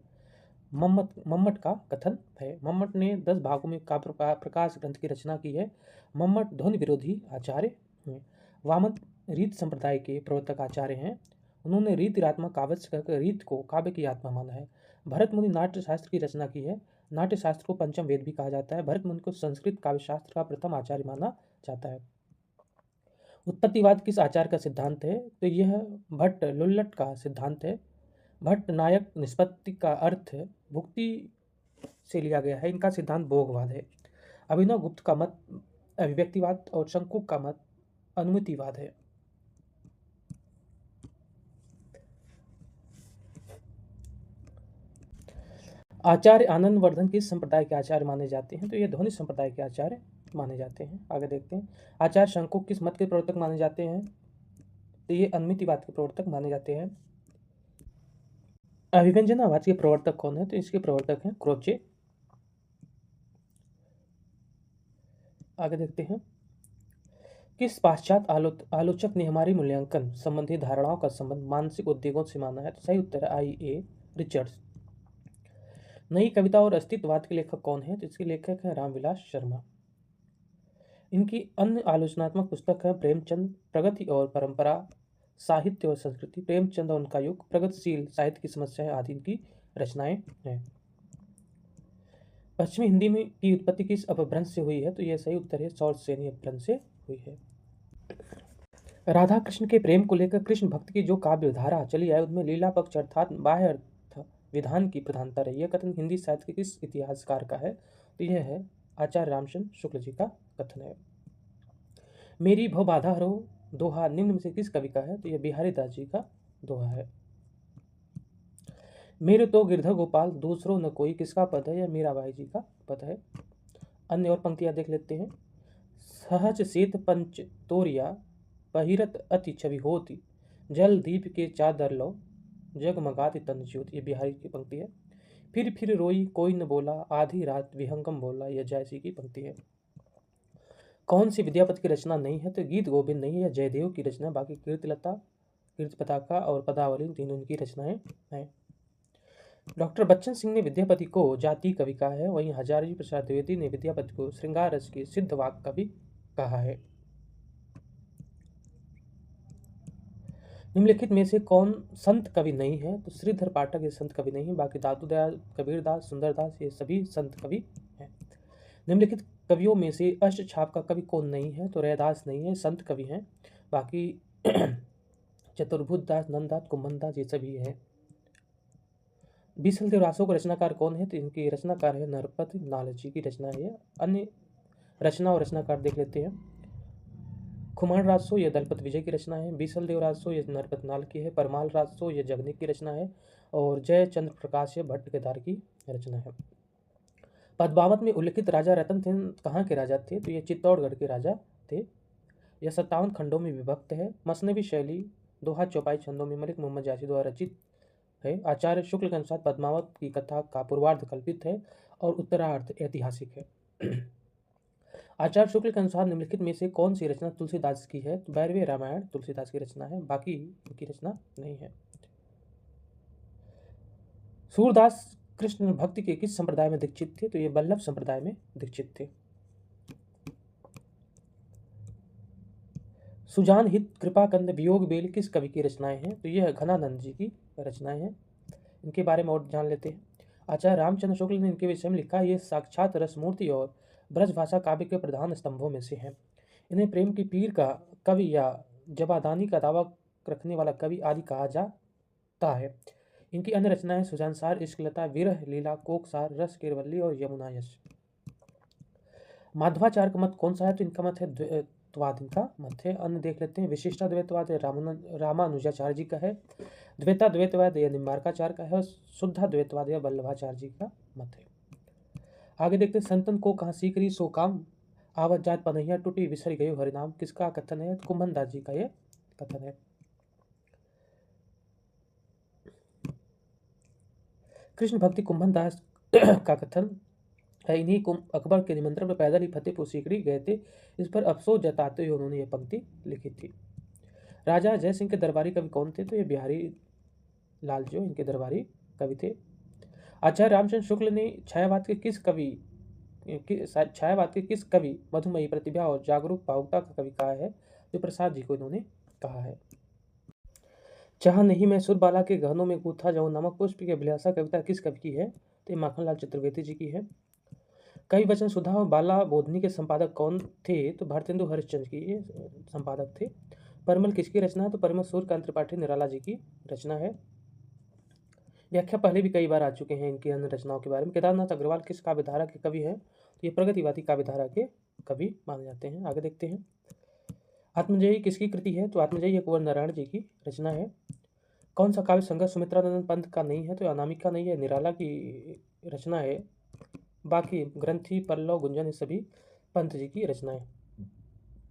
मम्मट का कथन है। मम्मट ने 10 भागों में काव्य प्रकाश ग्रंथ की रचना की है। मम्मट ध्वनि विरोधी आचार्य हैं। वामन रीत संप्रदाय के प्रवर्तक आचार्य हैं। उन्होंने रीतिरात्मक काव्य से कहकर रीत को काव्य की आत्मा माना है। भरत मुनि नाट्य शास्त्र की रचना की है। नाट्य शास्त्र को पंचम वेद भी कहा जाता है। भरत मुनि को संस्कृत काव्य शास्त्र का प्रथम आचार्य माना जाता है। उत्पत्तिवाद किस आचार्य का सिद्धांत है? तो यह भट्ट लुल्लट का सिद्धांत है। भट्ट नायक निष्पत्ति का अर्थ भुक्ति से लिया गया है। इनका सिद्धांत भोगवाद है। अभिनव गुप्त का मत अभिव्यक्तिवाद और शंकुक का मत अनुमितिवाद है। आचार्य आनंद वर्धन किस संप्रदाय के आचार्य माने जाते हैं? तो ये ध्वनि संप्रदाय के आचार्य माने जाते हैं। आगे देखते हैं। आचार्य शंकुक किस मत के प्रवर्तक माने जाते हैं? तो ये अनुमितिवाद के प्रवर्तक माने जाते हैं। अभिव्यंजनावाद के प्रवर्तक कौन है? तो इसके प्रवर्तक हैं क्रोचे। आगे देखते हैं। किस पाश्चात्य आलोचक ने हमारी मूल्यांकन संबंधी धारणाओं का संबंध मानसिक उद्वेगों से माना है? तो सही उत्तर है I.A. रिचर्ड्स। नई कविता और अस्तित्ववाद के लेखक कौन है? तो इसके लेखक हैं रामविलास शर्मा। इनकी अन्य आलोचनात्मक पुस्तक है प्रेमचंद, प्रगति और परंपरा, साहित्य और संस्कृति, प्रेमचंद और उनका युग, प्रगतिशील साहित्य की समस्याएं आदि इनकी रचनाएं हैं। पश्चिमी हिंदी में की उत्पत्ति किस अपभ्रंश से हुई है? तो यह सही उत्तर है सौरसेनी अपभ्रंश से हुई है। राधा कृष्ण के प्रेम को लेकर कृष्ण भक्त की जो काव्य धारा चली है उनमें लीला पक्ष अर्थात बाह्य अर्थ विधान की प्रधानता रही है। कथन हिंदी साहित्य के किस इतिहासकार का है? तो यह है आचार्य रामचंद्र शुक्ल जी का कथन है। मेरी भव बाधा हरो दोहा निम्न में से किस कवि का है? तो यह बिहारी दास जी का दोहा है। मेरे तो गिरधर गोपाल दूसरों न कोई किसका पद है? यह मीराबाई जी का पद है। अन्य और पंक्तियां देख लेते हैं। सहज सेत पंच तोरिया पहिरत अति छवि होती, जल दीप के चादर लो जगमगाती तन ज्योति। ये बिहारी की पंक्ति है। फिर रोई कोई न बोला, आधी रात विहंगम बोला। यह जयसी की पंक्ति है। कौन सी विद्यापति की रचना नहीं है? तो गीत गोविंद नहीं है, जयदेव की रचना। बाकी कीर्तिलता, कीर्ति पताका और पदावली तीनों उनकी रचनाएं हैं। डॉक्टर बच्चन सिंह ने विद्यापति को जाति कवि कहा है। वहीं हजारी प्रसाद द्विवेदी ने विद्यापति को श्रृंगार रस के सिद्ध वाक कवि कहा है। निम्नलिखित में से कौन संत कवि नहीं है? तो श्रीधर पाठक ये संत कवि नहीं है। बाकी दादू दयाल, कबीरदास, सुंदरदास ये सभी संत कवि हैं। निम्नलिखित कवियों में से अष्ट छाप का कवि कौन नहीं है? तो रैदास नहीं है, संत कवि हैं। बाकी चतुर्भुज दास, नंददास, कुंभनदास ये सभी है। बीसल देव रासों का रचनाकार कौन है? तो इनकी रचनाकार है नरपति नाल जी की रचना है। अन्य रचना और रचनाकार देख लेते हैं। खुमान राजसो यह दलपत विजय की रचना है। बीसल देव राजसो यह नरपत नाल की है। परमाल राजसो यह जगनिक की रचना है। और जय चंद्र प्रकाश यह भट्ट केदार की रचना है। पद्मावत में उल्लिखित राजा रतन सेन कहाँ के राजा थे? तो ये चित्तौड़गढ़ के राजा थे। यह 57 खंडों में विभक्त है। मसनवी शैली दोहा चौपाई छंदों में मलिक मोहम्मद जासी द्वारा रचित है। आचार्य शुक्ल के अनुसार पद्मावत की कथा का पूर्वार्ध कल्पित है और उत्तरार्ध ऐतिहासिक है। आचार्य शुक्ल के अनुसार निम्नलिखित में से कौन सी रचना तुलसीदास की है? तो 12वें रामायण तुलसीदास की रचना है। बाकी इनकी रचना नहीं है। सूरदास कृष्ण भक्ति के किस संप्रदाय में दीक्षित थे? तो ये वल्लभ संप्रदाय में दीक्षित थे। सुजान हित कृपाकंद वियोग बेल किस कवि की रचनाएं हैं? तो यह घनानंद जी की रचनाएं हैं। इनके बारे में और जान लेते हैं। आचार्य रामचंद्र शुक्ल ने इनके विषय में लिखा, ये साक्षात रसमूर्ति और ब्रजभाषा काव्य के प्रधान स्तंभों में से हैं। इन्हें प्रेम की पीर का कवि या जबादानी का दावा रखने वाला कवि आदि कहा जाता है। इनकी अन्य रचनाएं सुजानसार, इश्कलता, विरह लीला, कोकसार, रस केरवल्ली और यमुना यश। माधवाचार्य का मत कौन सा है? तो इनका मत है द्वैतवाद, इनका मत है। अन्य देख लेते हैं। विशिष्टा द्वैतवाद रामानुजाचार्य जी का है। द्वैता द्वैतवाद यह निम्बार्काचार्य का है। शुद्धा द्वैतवाद यह वल्लभाचार्य जी का मत है। आगे देखते हैं। संतन को कहाँ सीकरी सो काम, आवत जात पनहिया टूटी विसर गयो हरिनाम। किसका कथन है? कुंभनदास जी का यह कथन है। कृष्ण भक्ति कुंभन दास का कथन है, इन्हीं को अकबर के निमंत्रण पर पैदल ही फतेहपुर सीकरी गए थे। इस पर अफसोस जताते हुए उन्होंने यह पंक्ति लिखी थी। राजा जय सिंह के दरबारी कवि कौन थे? तो ये बिहारी लाल जो इनके दरबारी कवि थे। आचार्य रामचंद्र शुक्ल ने छायावाद के किस कवि मधुमयी प्रतिभा और जागरूक भावुकता का कवि कहा है? जो प्रसाद जी को इन्होंने कहा है। चाह नहीं मैं सुरबाला के गहनों में गूथा जाऊं नामक पुष्प की अभिलाषा कविता किस कवि की है? तो ये माखनलाल चतुर्वेदी जी की है। कवि वचन सुधा और बाला बोधनी के संपादक कौन थे? तो भारतेंदु हरिश्चंद्र की ये संपादक थे। परिमल किसकी रचना है? तो परिमल सूर्यकांत त्रिपाठी निराला जी की रचना है। व्याख्या पहले भी कई बार आ चुके हैं इनकी अन्य रचनाओं के बारे में। केदारनाथ अग्रवाल किस काव्यधारा के कवि हैं? तो ये प्रगतिवादी काव्यधारा के कवि माने जाते हैं। आगे देखते हैं। आत्मजयी किसकी कृति है? तो आत्मजयी कुंवर नारायण जी की रचना है। कौन सा काव्य संग्रह सुमित्रानंद पंत का नहीं है? तो अनामिका नहीं है, निराला की रचना है। बाकी ग्रंथि, पल्लव, गुंजन ये सभी पंत जी की रचनाएं।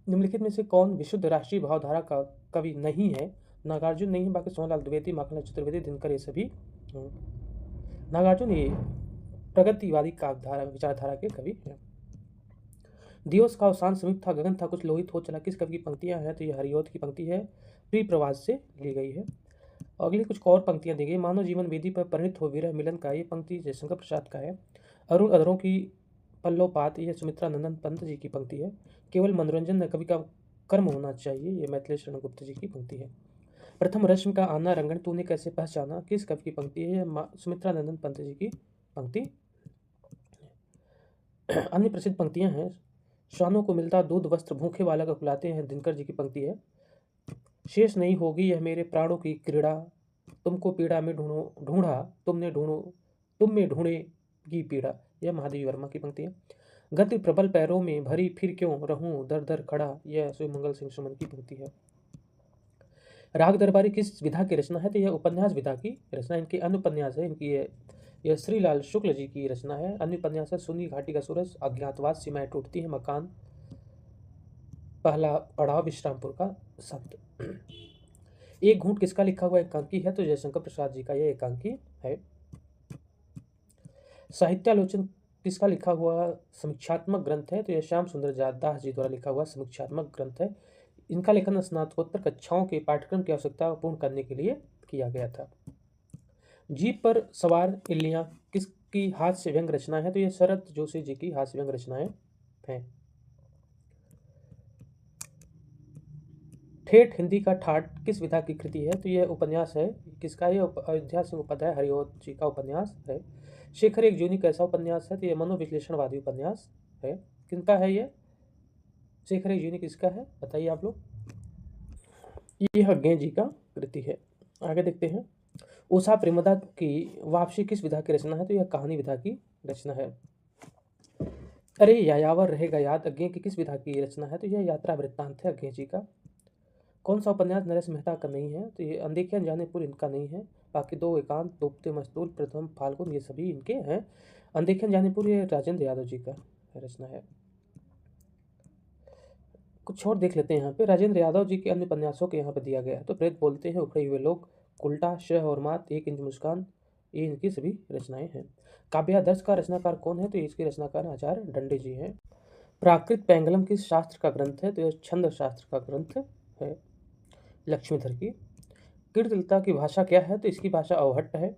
निम्नलिखित में से कौन विशुद्ध राष्ट्रीय भावधारा का कवि नहीं है? नागार्जुन नहीं है, बाकी सोहनलाल द्विवेदी, माखनलाल चतुर्वेदी, दिनकर ये सभी। नागार्जुन ये प्रगतिवादी काव्यधारा विचारधारा के कवि हैं। दिवस का अवसान समीप था, गगन था कुछ लोहित हो चला किस कवि की पंक्तियां हैं? तो ये हरिओत की पंक्ति है, प्रिय प्रवास से ली गई है। अगली कुछ और पंक्तियां दी गई। मानव जीवन वेदी पर परिणित हो विरह मिलन का, ये पंक्ति जयशंकर प्रसाद का है। अरुण अधरों की पल्लवपात, यह सुमित्रा नंदन पंत जी की पंक्ति है। केवल मनोरंजन न कवि का कर्म होना चाहिए, ये मैथिली शरण गुप्त जी की पंक्ति है। प्रथम रश्मि का आना रंगन तूने कैसे पहचाना, किस कवि की पंक्ति है? सुमित्रा नंदन पंत जी की पंक्ति। अन्य प्रसिद्ध पंक्तियां हैं। श्वानों को मिलता दूध वस्त्र भूखे वाला को खिलाते हैं, दिनकर जी की पंक्ति है। शेष नहीं होगी यह मेरे प्राणों की क्रीड़ा, तुमको पीड़ा में ढूंढा तुम में ढूंढेगी पीड़ा, यह महादेवी वर्मा की पंक्ति है। गति प्रबल पैरों में भरी फिर क्यों रहूं दर दर खड़ा, यह सुमंगल सिंह सुमन की पंक्ति है। राग दरबारी किस विधा की रचना है? तो यह उपन्यास विधा की रचना। इनके अन्य उपन्यास है, इनकी यह श्रीलाल शुक्ल जी की रचना है। अन्य उपन्यास है सुनी घाटी का सूरज, अज्ञातवास, सीमाएं टूटती है, मकान, पहला पड़ाव, विश्रामपुर का संत। एक घूंट किसका लिखा हुआ एकांकी है? तो जयशंकर प्रसाद जी का यह एकांकी है। साहित्यालोचन किसका लिखा हुआ समीक्षात्मक ग्रंथ है? तो यह श्याम सुंदर दास जी द्वारा लिखा हुआ समीक्षात्मक ग्रंथ है। इनका लेखन स्नातकोत्तर कक्षाओं के पाठ्यक्रम की आवश्यकता पूर्ण करने के लिए किया गया था। जीप पर सवार इल्लियां किसकी हास्य व्यंग रचना है? तो यह शरद जोशी जी की हास्य व्यंग रचनाएं हैं। ठेठ हिंदी का ठाठ किस विधा की कृति है? तो यह उपन्यास है। किसका? यह अयोध्या सिंह उपाध्याय हरिओत जी का उपन्यास है। शेखर एक जूनी कैसा उपन्यास है? तो यह मनोविश्लेषणवादी उपन्यास है। किनका है यह? शेखर एक जूनी किसका है बताइए आप लोग। यह अज्ञे जी का कृति है। आगे देखते हैं। उषा प्रेमदा की वापसी किस विधा की रचना है? तो यह कहानी विधा की रचना है। अरे यायावर रहेगा याद अज्ञे की किस विधा की रचना है? तो यह यात्रा वृत्तांत है अज्ञे जी का। कौन सा उपन्यास नरेश मेहता का नहीं है? तो ये अनदेखे अनजाने पुर इनका नहीं है। बाकी दो एकांत, डूबते मस्तूल, प्रथम फाल्गुन ये सभी इनके हैं। अनदेखे अनजाने पुर ये राजेंद्र यादव जी का रचना है। कुछ और देख लेते हैं यहाँ पे। राजेंद्र यादव जी के अन्य उपन्यासों के यहाँ पे दिया गया है। तो प्रेत बोलते हैं, उखड़े हुए लोग, उल्टा, शह और मात, एक इंच मुस्कान, ये इनकी सभी रचनाएं हैं। काव्यादर्श का रचनाकार कौन है? तो इसके रचनाकार आचार्य दंडे जी हैं। प्राकृत पैंगलम किस शास्त्र का ग्रंथ है? तो यह छंद शास्त्र का ग्रंथ है लक्ष्मीधर की। कीर्तलता की भाषा क्या है? तो इसकी भाषा अवहट्ट है।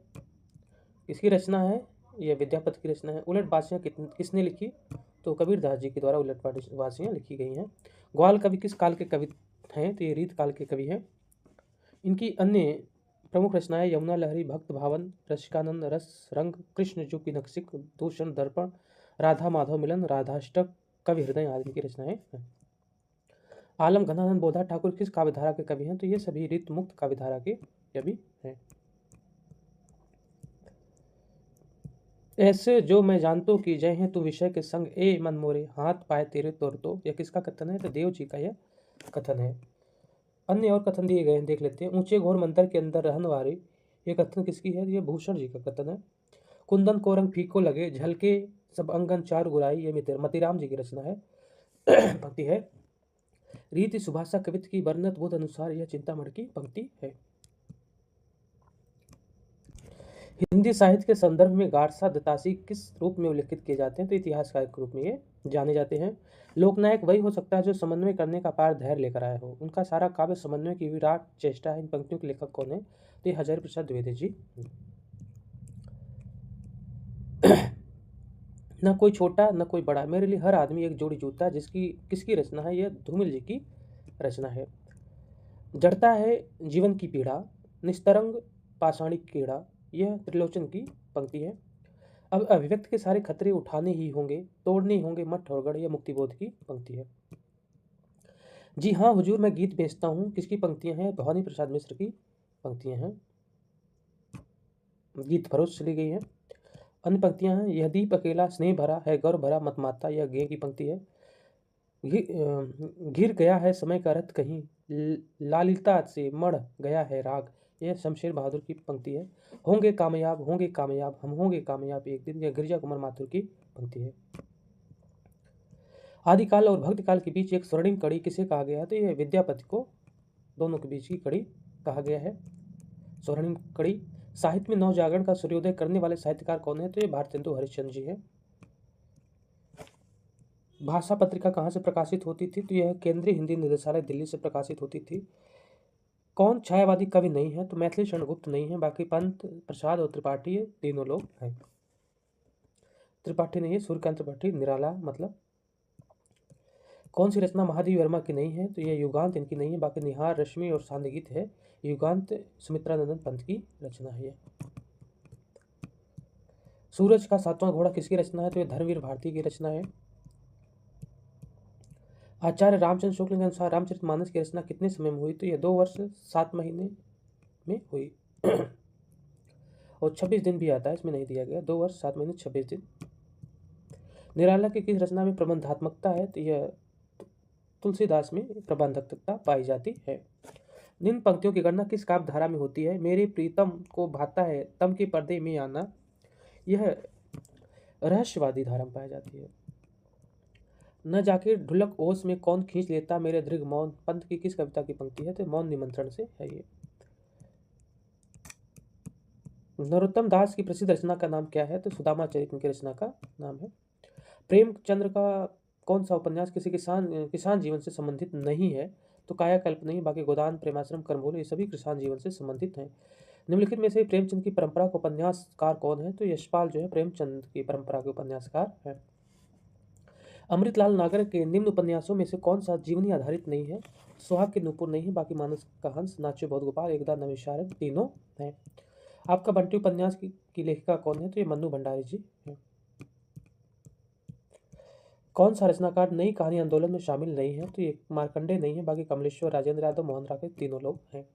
इसकी रचना है, यह विद्यापति की रचना है। उलट बासियाँ किसने लिखी? तो कबीरदास जी के द्वारा उलट बासियाँ लिखी गई हैं। ग्वाल कवि किस काल के कवि हैं? तो ये रीत काल के कवि हैं। इनकी अन्य प्रमुख रचनाएं यमुना लहरी, भक्त भावन, रसिकानंद, रस रंग, कृष्ण जू की नक्सिक, दूषण, दर्पण, राधा माधव मिलन, राधाष्टक, कवि हृदय आदि की रचनाएं हैं। आलम घनानंद बोधा ठाकुर किस काव्यधारा के कवि हैं? तो ये सभी रीत मुक्त काव्यधारा के कवि हैं। ऐसे जो मैं जानतो कि जय है तू विषय के संग, ए मन मोरे हाथ पाए तेरे तोर तो, यह किसका कथन है? तो देव जी का यह कथन है। अन्य और कथन दिए गए हैं, देख लेते हैं। ऊंचे घोर मंदिर के अंदर रहने वाले, ये कथन किसकी है? ये भूषण जी का कथन है। कुंदन को रंग फीको लगे, झलके सब अंगन चार गुराई, ये मतीराम जी की रचना है पंक्ति है। रीति सुभाषा कवित्व की वर्णत बुध अनुसार, यह चिंतामणि की पंक्ति है। हिंदी साहित्य के संदर्भ में गारसा दत्तासी किस रूप में उल्लेखित किए जाते हैं? तो इतिहासकार के रूप में ये जाने जाते हैं। लोकनायक वही हो सकता है जो समन्वय करने का अपार धैर्य लेकर आया हो। उनका सारा काव्य समन्वय की विराट चेष्टा है। इन पंक्तियों के लेखक कौन है? तो ये हजारी प्रसाद द्विवेदी जी। न कोई छोटा न कोई बड़ा, मेरे लिए हर आदमी एक जोड़ी जूता। जिसकी किसकी रचना है? यह धूमिल जी की रचना है। जड़ता है जीवन की पीड़ा, निस्तरंग पाषाणी कीड़ा, यह त्रिलोचन की पंक्ति है। अब अभिव्यक्त के सारे खतरे उठाने ही होंगे, तोड़ने ही होंगे मठ और गढ़, यह मुक्तिबोध की पंक्ति है। जी हाँ हुजूर मैं गीत बेचता हूँ, किसकी पंक्तियां हैं? भवानी प्रसाद मिश्र की पंक्तियां हैं। गीत फरोश चली गई हैं। अन्य पंक्तियां हैं। यह दीप अकेला स्नेह भरा है, गौर भरा मत माता, यह गे की पंक्ति है। घिर गया है समय का रथ कहीं, लालिता से मढ़ गया है राग, यह शमशेर बहादुर की पंक्ति है। होंगे कामयाब हम होंगे कामयाब एक दिन, यह गिरिजा कुमार माथुर की पंक्ति है। आदिकाल और भक्तिकाल के बीच एक स्वर्णिम कड़ी किसे कहा गया है? तो यह विद्यापति को दोनों के बीच की कड़ी कहा गया है, स्वर्णिम कड़ी। साहित्य में नवजागरण का सूर्योदय करने वाले साहित्यकार कौन है? तो ये भारतेंदु हरिश्चंद्र जी हैं। भाषा पत्रिका कहाँ से प्रकाशित होती थी? तो यह केंद्रीय हिंदी निदेशालय दिल्ली से प्रकाशित होती थी। कौन छायावादी कवि नहीं है? तो मैथिली शरण गुप्त नहीं है, बाकी पंत, प्रसाद और त्रिपाठी ये तीनों लोग हैं। त्रिपाठी नहीं है, सूर्यकांत त्रिपाठी, निराला मतलब। कौन सी रचना महादेवी वर्मा की नहीं है? तो यह युगांत इनकी नहीं है, बाकी निहार, रश्मि और सांध्य गीत है। युगांत सुमित्रानंदन पंत की रचना है। सूरज का सातवां घोड़ा किसकी रचना है? तो यह धर्मवीर भारती की रचना है। आचार्य रामचंद्र शुक्ल के अनुसार रामचरितमानस की रचना कितने समय में हुई? तो यह 2 वर्ष 7 महीने में हुई। और 26 दिन भी आता है, इसमें नहीं दिया गया। 2 वर्ष 7 महीने 26 दिन। निराला की किस रचना में प्रबंधात्मकता है? तो यह तुलसीदास में प्रबंधकता पाई जाती है। निम्न पंक्तियों की गणना किस काव्य धारा में होती है? मेरे प्रीतम को भाता है तम के पर्दे में आना, यह रहस्यवादी धारा में पाई जाती है। न जाके ढुलक ओस में कौन खींच लेता मेरे दृढ़ मौन, पंत की किस कविता की पंक्ति है? तो मौन निमंत्रण से है ये। नरोत्तम दास की प्रसिद्ध रचना का नाम क्या है? तो सुदामा चरित की रचना का नाम है। प्रेमचंद्र का कौन सा उपन्यास किसी किसान जीवन से संबंधित नहीं है? तो कायाकल्प नहीं, बाकी गोदान, प्रेमाश्रम, कर्मभूल ये सभी किसान जीवन से संबंधित हैं। निम्नलिखित में से प्रेमचंद की परंपरा का उपन्यासकार कौन है? तो यशपाल जो है प्रेमचंद की परंपरा के उपन्यासकार है। अमृतलाल नागर के निम्न उपन्यासों में से कौन सा जीवनी आधारित नहीं है? सुहाग के नूपुर नहीं है, बाकी मानस का हंस, नाच्य बहुत गोपाल, एकदा नमिषारद तीनों हैं। आपका बंटी उपन्यास की लेखिका कौन है? तो ये मन्नू भंडारी जी हैं। कौन सा रचनाकार नई कहानी आंदोलन में शामिल नहीं है? तो ये मार्कंडे नहीं है, बाकी कमलेश्वर, राजेंद्र यादव, मोहन राकेश तीनों लोग हैं।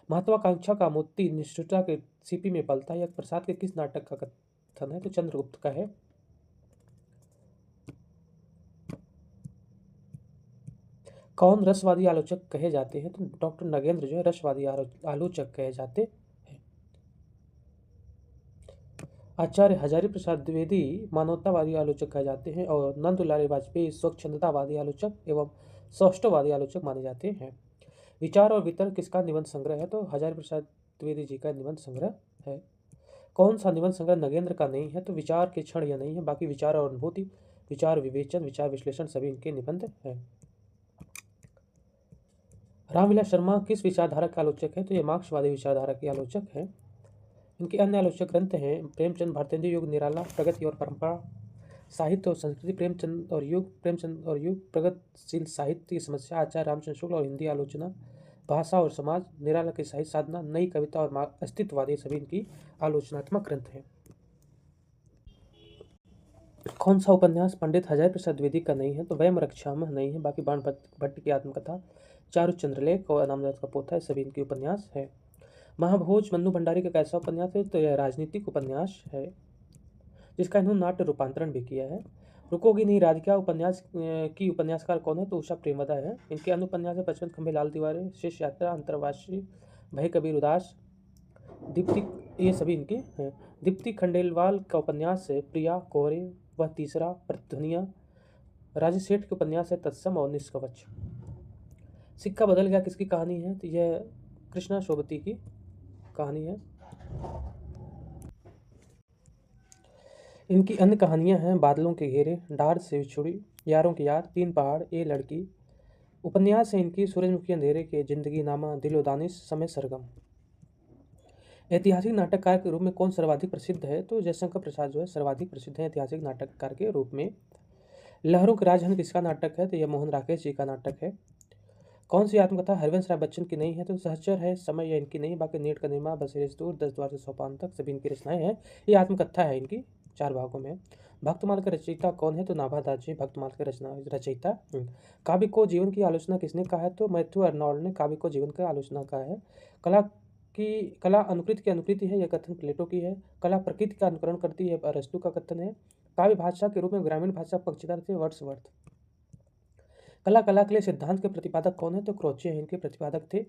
महत्वाकांक्षा का मोती निष्ठुरता के सीपी में पलता है, यह प्रसाद के किस नाटक का कथन है? तो चंद्रगुप्त का है। कौन रसवादी आलोचक कहे जाते हैं? तो डॉक्टर नगेंद्र जो है रसवादी आलोचक कहे जाते हैं। आचार्य हजारी प्रसाद द्विवेदी मानवतावादी आलोचक कहे जाते हैं, और नंदलाल वाजपेयी स्वच्छंदतावादी आलोचक एवं सौष्ठववादी आलोचक माने जाते हैं। विचार और वितर्क किसका निबंध संग्रह है? तो हजारी प्रसाद द्विवेदी जी का निबंध संग्रह है। कौन सा निबंध संग्रह नगेंद्र का नहीं है? तो विचार के क्षण यह नहीं है, बाकी विचार और अनुभूति, विचार विवेचन, विचार विश्लेषण सभी इनके निबंध हैं। रामविलास शर्मा किस विचारधारा के आलोचक है? तो ये मार्क्सवादी विचारधारा के आलोचक हैं। इनके अन्य आलोचक ग्रंथ हैं प्रेमचंद, भारतेंदु युग, निराला, प्रगति और परंपरा, साहित्य और संस्कृति, प्रेमचंद और युग, प्रगतिशील साहित्य की समस्या, आचार्य रामचंद्र शुक्ल और हिंदी आलोचना, भाषा और समाज, निराला की साहित्य साधना, नई कविता और अस्तित्ववादी सभी इनकी आलोचनात्मक ग्रंथ हैं। कौन सा उपन्यास पंडित हजारी प्रसाद द्विवेदी का नहीं है? तो वयम रक्षामः नहीं है, बाकी बाण भट्ट की आत्मकथा, चारु चंद्रलेख और नामदास का पोथा है, सभी इनके उपन्यास है। महाभोज मन्नू भंडारी का कैसा उपन्यास है? तो यह राजनीतिक उपन्यास है, जिसका इन्होंने नाट्य रूपांतरण भी किया है। रुकोगी नहीं राधिका उपन्यास की उपन्यासकार कौन है? तो उषा प्रेमदा है। इनके अन्य उपन्यास है 55 खंबे, लाल दीवारें, शेष यात्रा, अंतर्वासी, भय कबीर उदास, दीप्ति, ये सभी इनके हैं। दीप्ति खंडेलवाल का उपन्यास है प्रिया कोहरे, वह तीसरा, प्रतिध्वनिया। राजेश सेठ के उपन्यास है तत्सम और निष्कवच। सिक्का बदल गया किसकी कहानी है? तो यह कृष्णा शोभती की कहानी है। इनकी अन्य कहानियाँ हैं बादलों के घेरे, डार से छुड़ी, यारों की यार, तीन पहाड़, ये लड़की। उपन्यास है इनकी सूरजमुखी अंधेरे के, जिंदगी नामा, दिलो दानिश, समय सरगम। ऐतिहासिक नाटककार के रूप में कौन सर्वाधिक प्रसिद्ध है? तो जयशंकर प्रसाद जो है सर्वाधिक प्रसिद्ध है ऐतिहासिक नाटककार के रूप में। लहरों के राजहंस किसका नाटक है? तो यह मोहन राकेश जी का नाटक है। कौन सी आत्मकथा हरिवंश राय बच्चन की नहीं है? तो सहचर है, समय या इनकी नहीं, बाकी नीट का निर्माण, बसेरे से दूर, 10 द्वार से सोपान तक, सभी इनकी रचनाएं हैं। ये आत्मकथा है इनकी, 4 भागों में। भक्तमाल का रचयिता कौन है? तो नाभादास जी भक्तमाल के रचयिता। काव्य को जीवन की आलोचना किसने कहा है? तो मैथ्यू अर्नोल्ड ने काव्य को जीवन की आलोचना कहा है। कला अनुकृति की अनुकृति है, यह कथन प्लेटो की है। कला प्रकृति का अनुकरण करती है, अरस्तु का कथन है। काव्य भाषा के रूप में ग्रामीण भाषा पक्षधर थे, वर्ड्सवर्थ। कला के लिए सिद्धांत के प्रतिपादक कौन है? तो क्रोचे हैं इनके प्रतिपादक थे।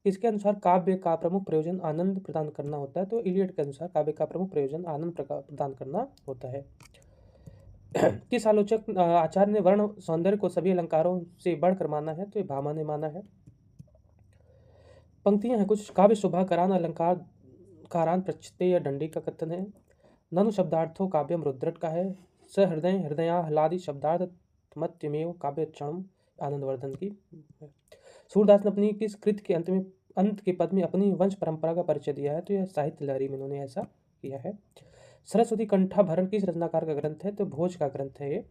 इसके अनुसार काव्य का प्रमुख प्रयोजन आनंद प्रदान करना होता है। तो इलियड के अनुसार काव्य का प्रमुख प्रयोजन आनंद प्रदान करना होता है। किस आलोचक आचार्य ने वर्ण सौंदर्य को सभी अलंकारों से बढ़कर माना है? तो ये भामा ने माना है। पंक्तियां हैं कुछ। काव्य शोभा करान अलंकार कारान प्रच्छते या दंडी का कथन है। ननु शब्दार्थो काव्यम रुद्रट का है। सहृदय हृदयाह्लादि शब्दार्थ मत्यमेव काव्य क्षण आनंदवर्धन की। सूरदास ने अपनी किस कृत के अंत के पद में अपनी वंश परंपरा का परिचय दिया है? तो यह साहित्य लहरी में उन्होंने ऐसा किया है। सरस्वती कंठाभरण किस रचनाकार का ग्रंथ है? तो भोज का ग्रंथ है ये।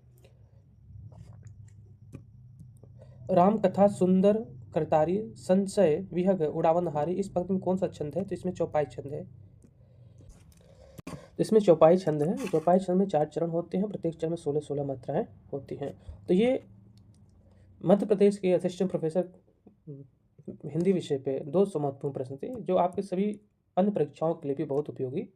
राम कथा सुंदर करतारी संशय विहग उड़ावनहारी, इस पंक्ति में कौन सा छंद है? तो इसमें चौपाई छंद है। इसमें चौपाई छंद है। चौपाई छंद में 4 चरण होते हैं, प्रत्येक चरण में 16-16 मात्राएं होती हैं। तो ये मध्य प्रदेश के असिस्टेंट प्रोफेसर हिंदी विषय पे 200 महत्वपूर्ण प्रश्न थे, जो आपके सभी अन्य परीक्षाओं के लिए भी बहुत उपयोगी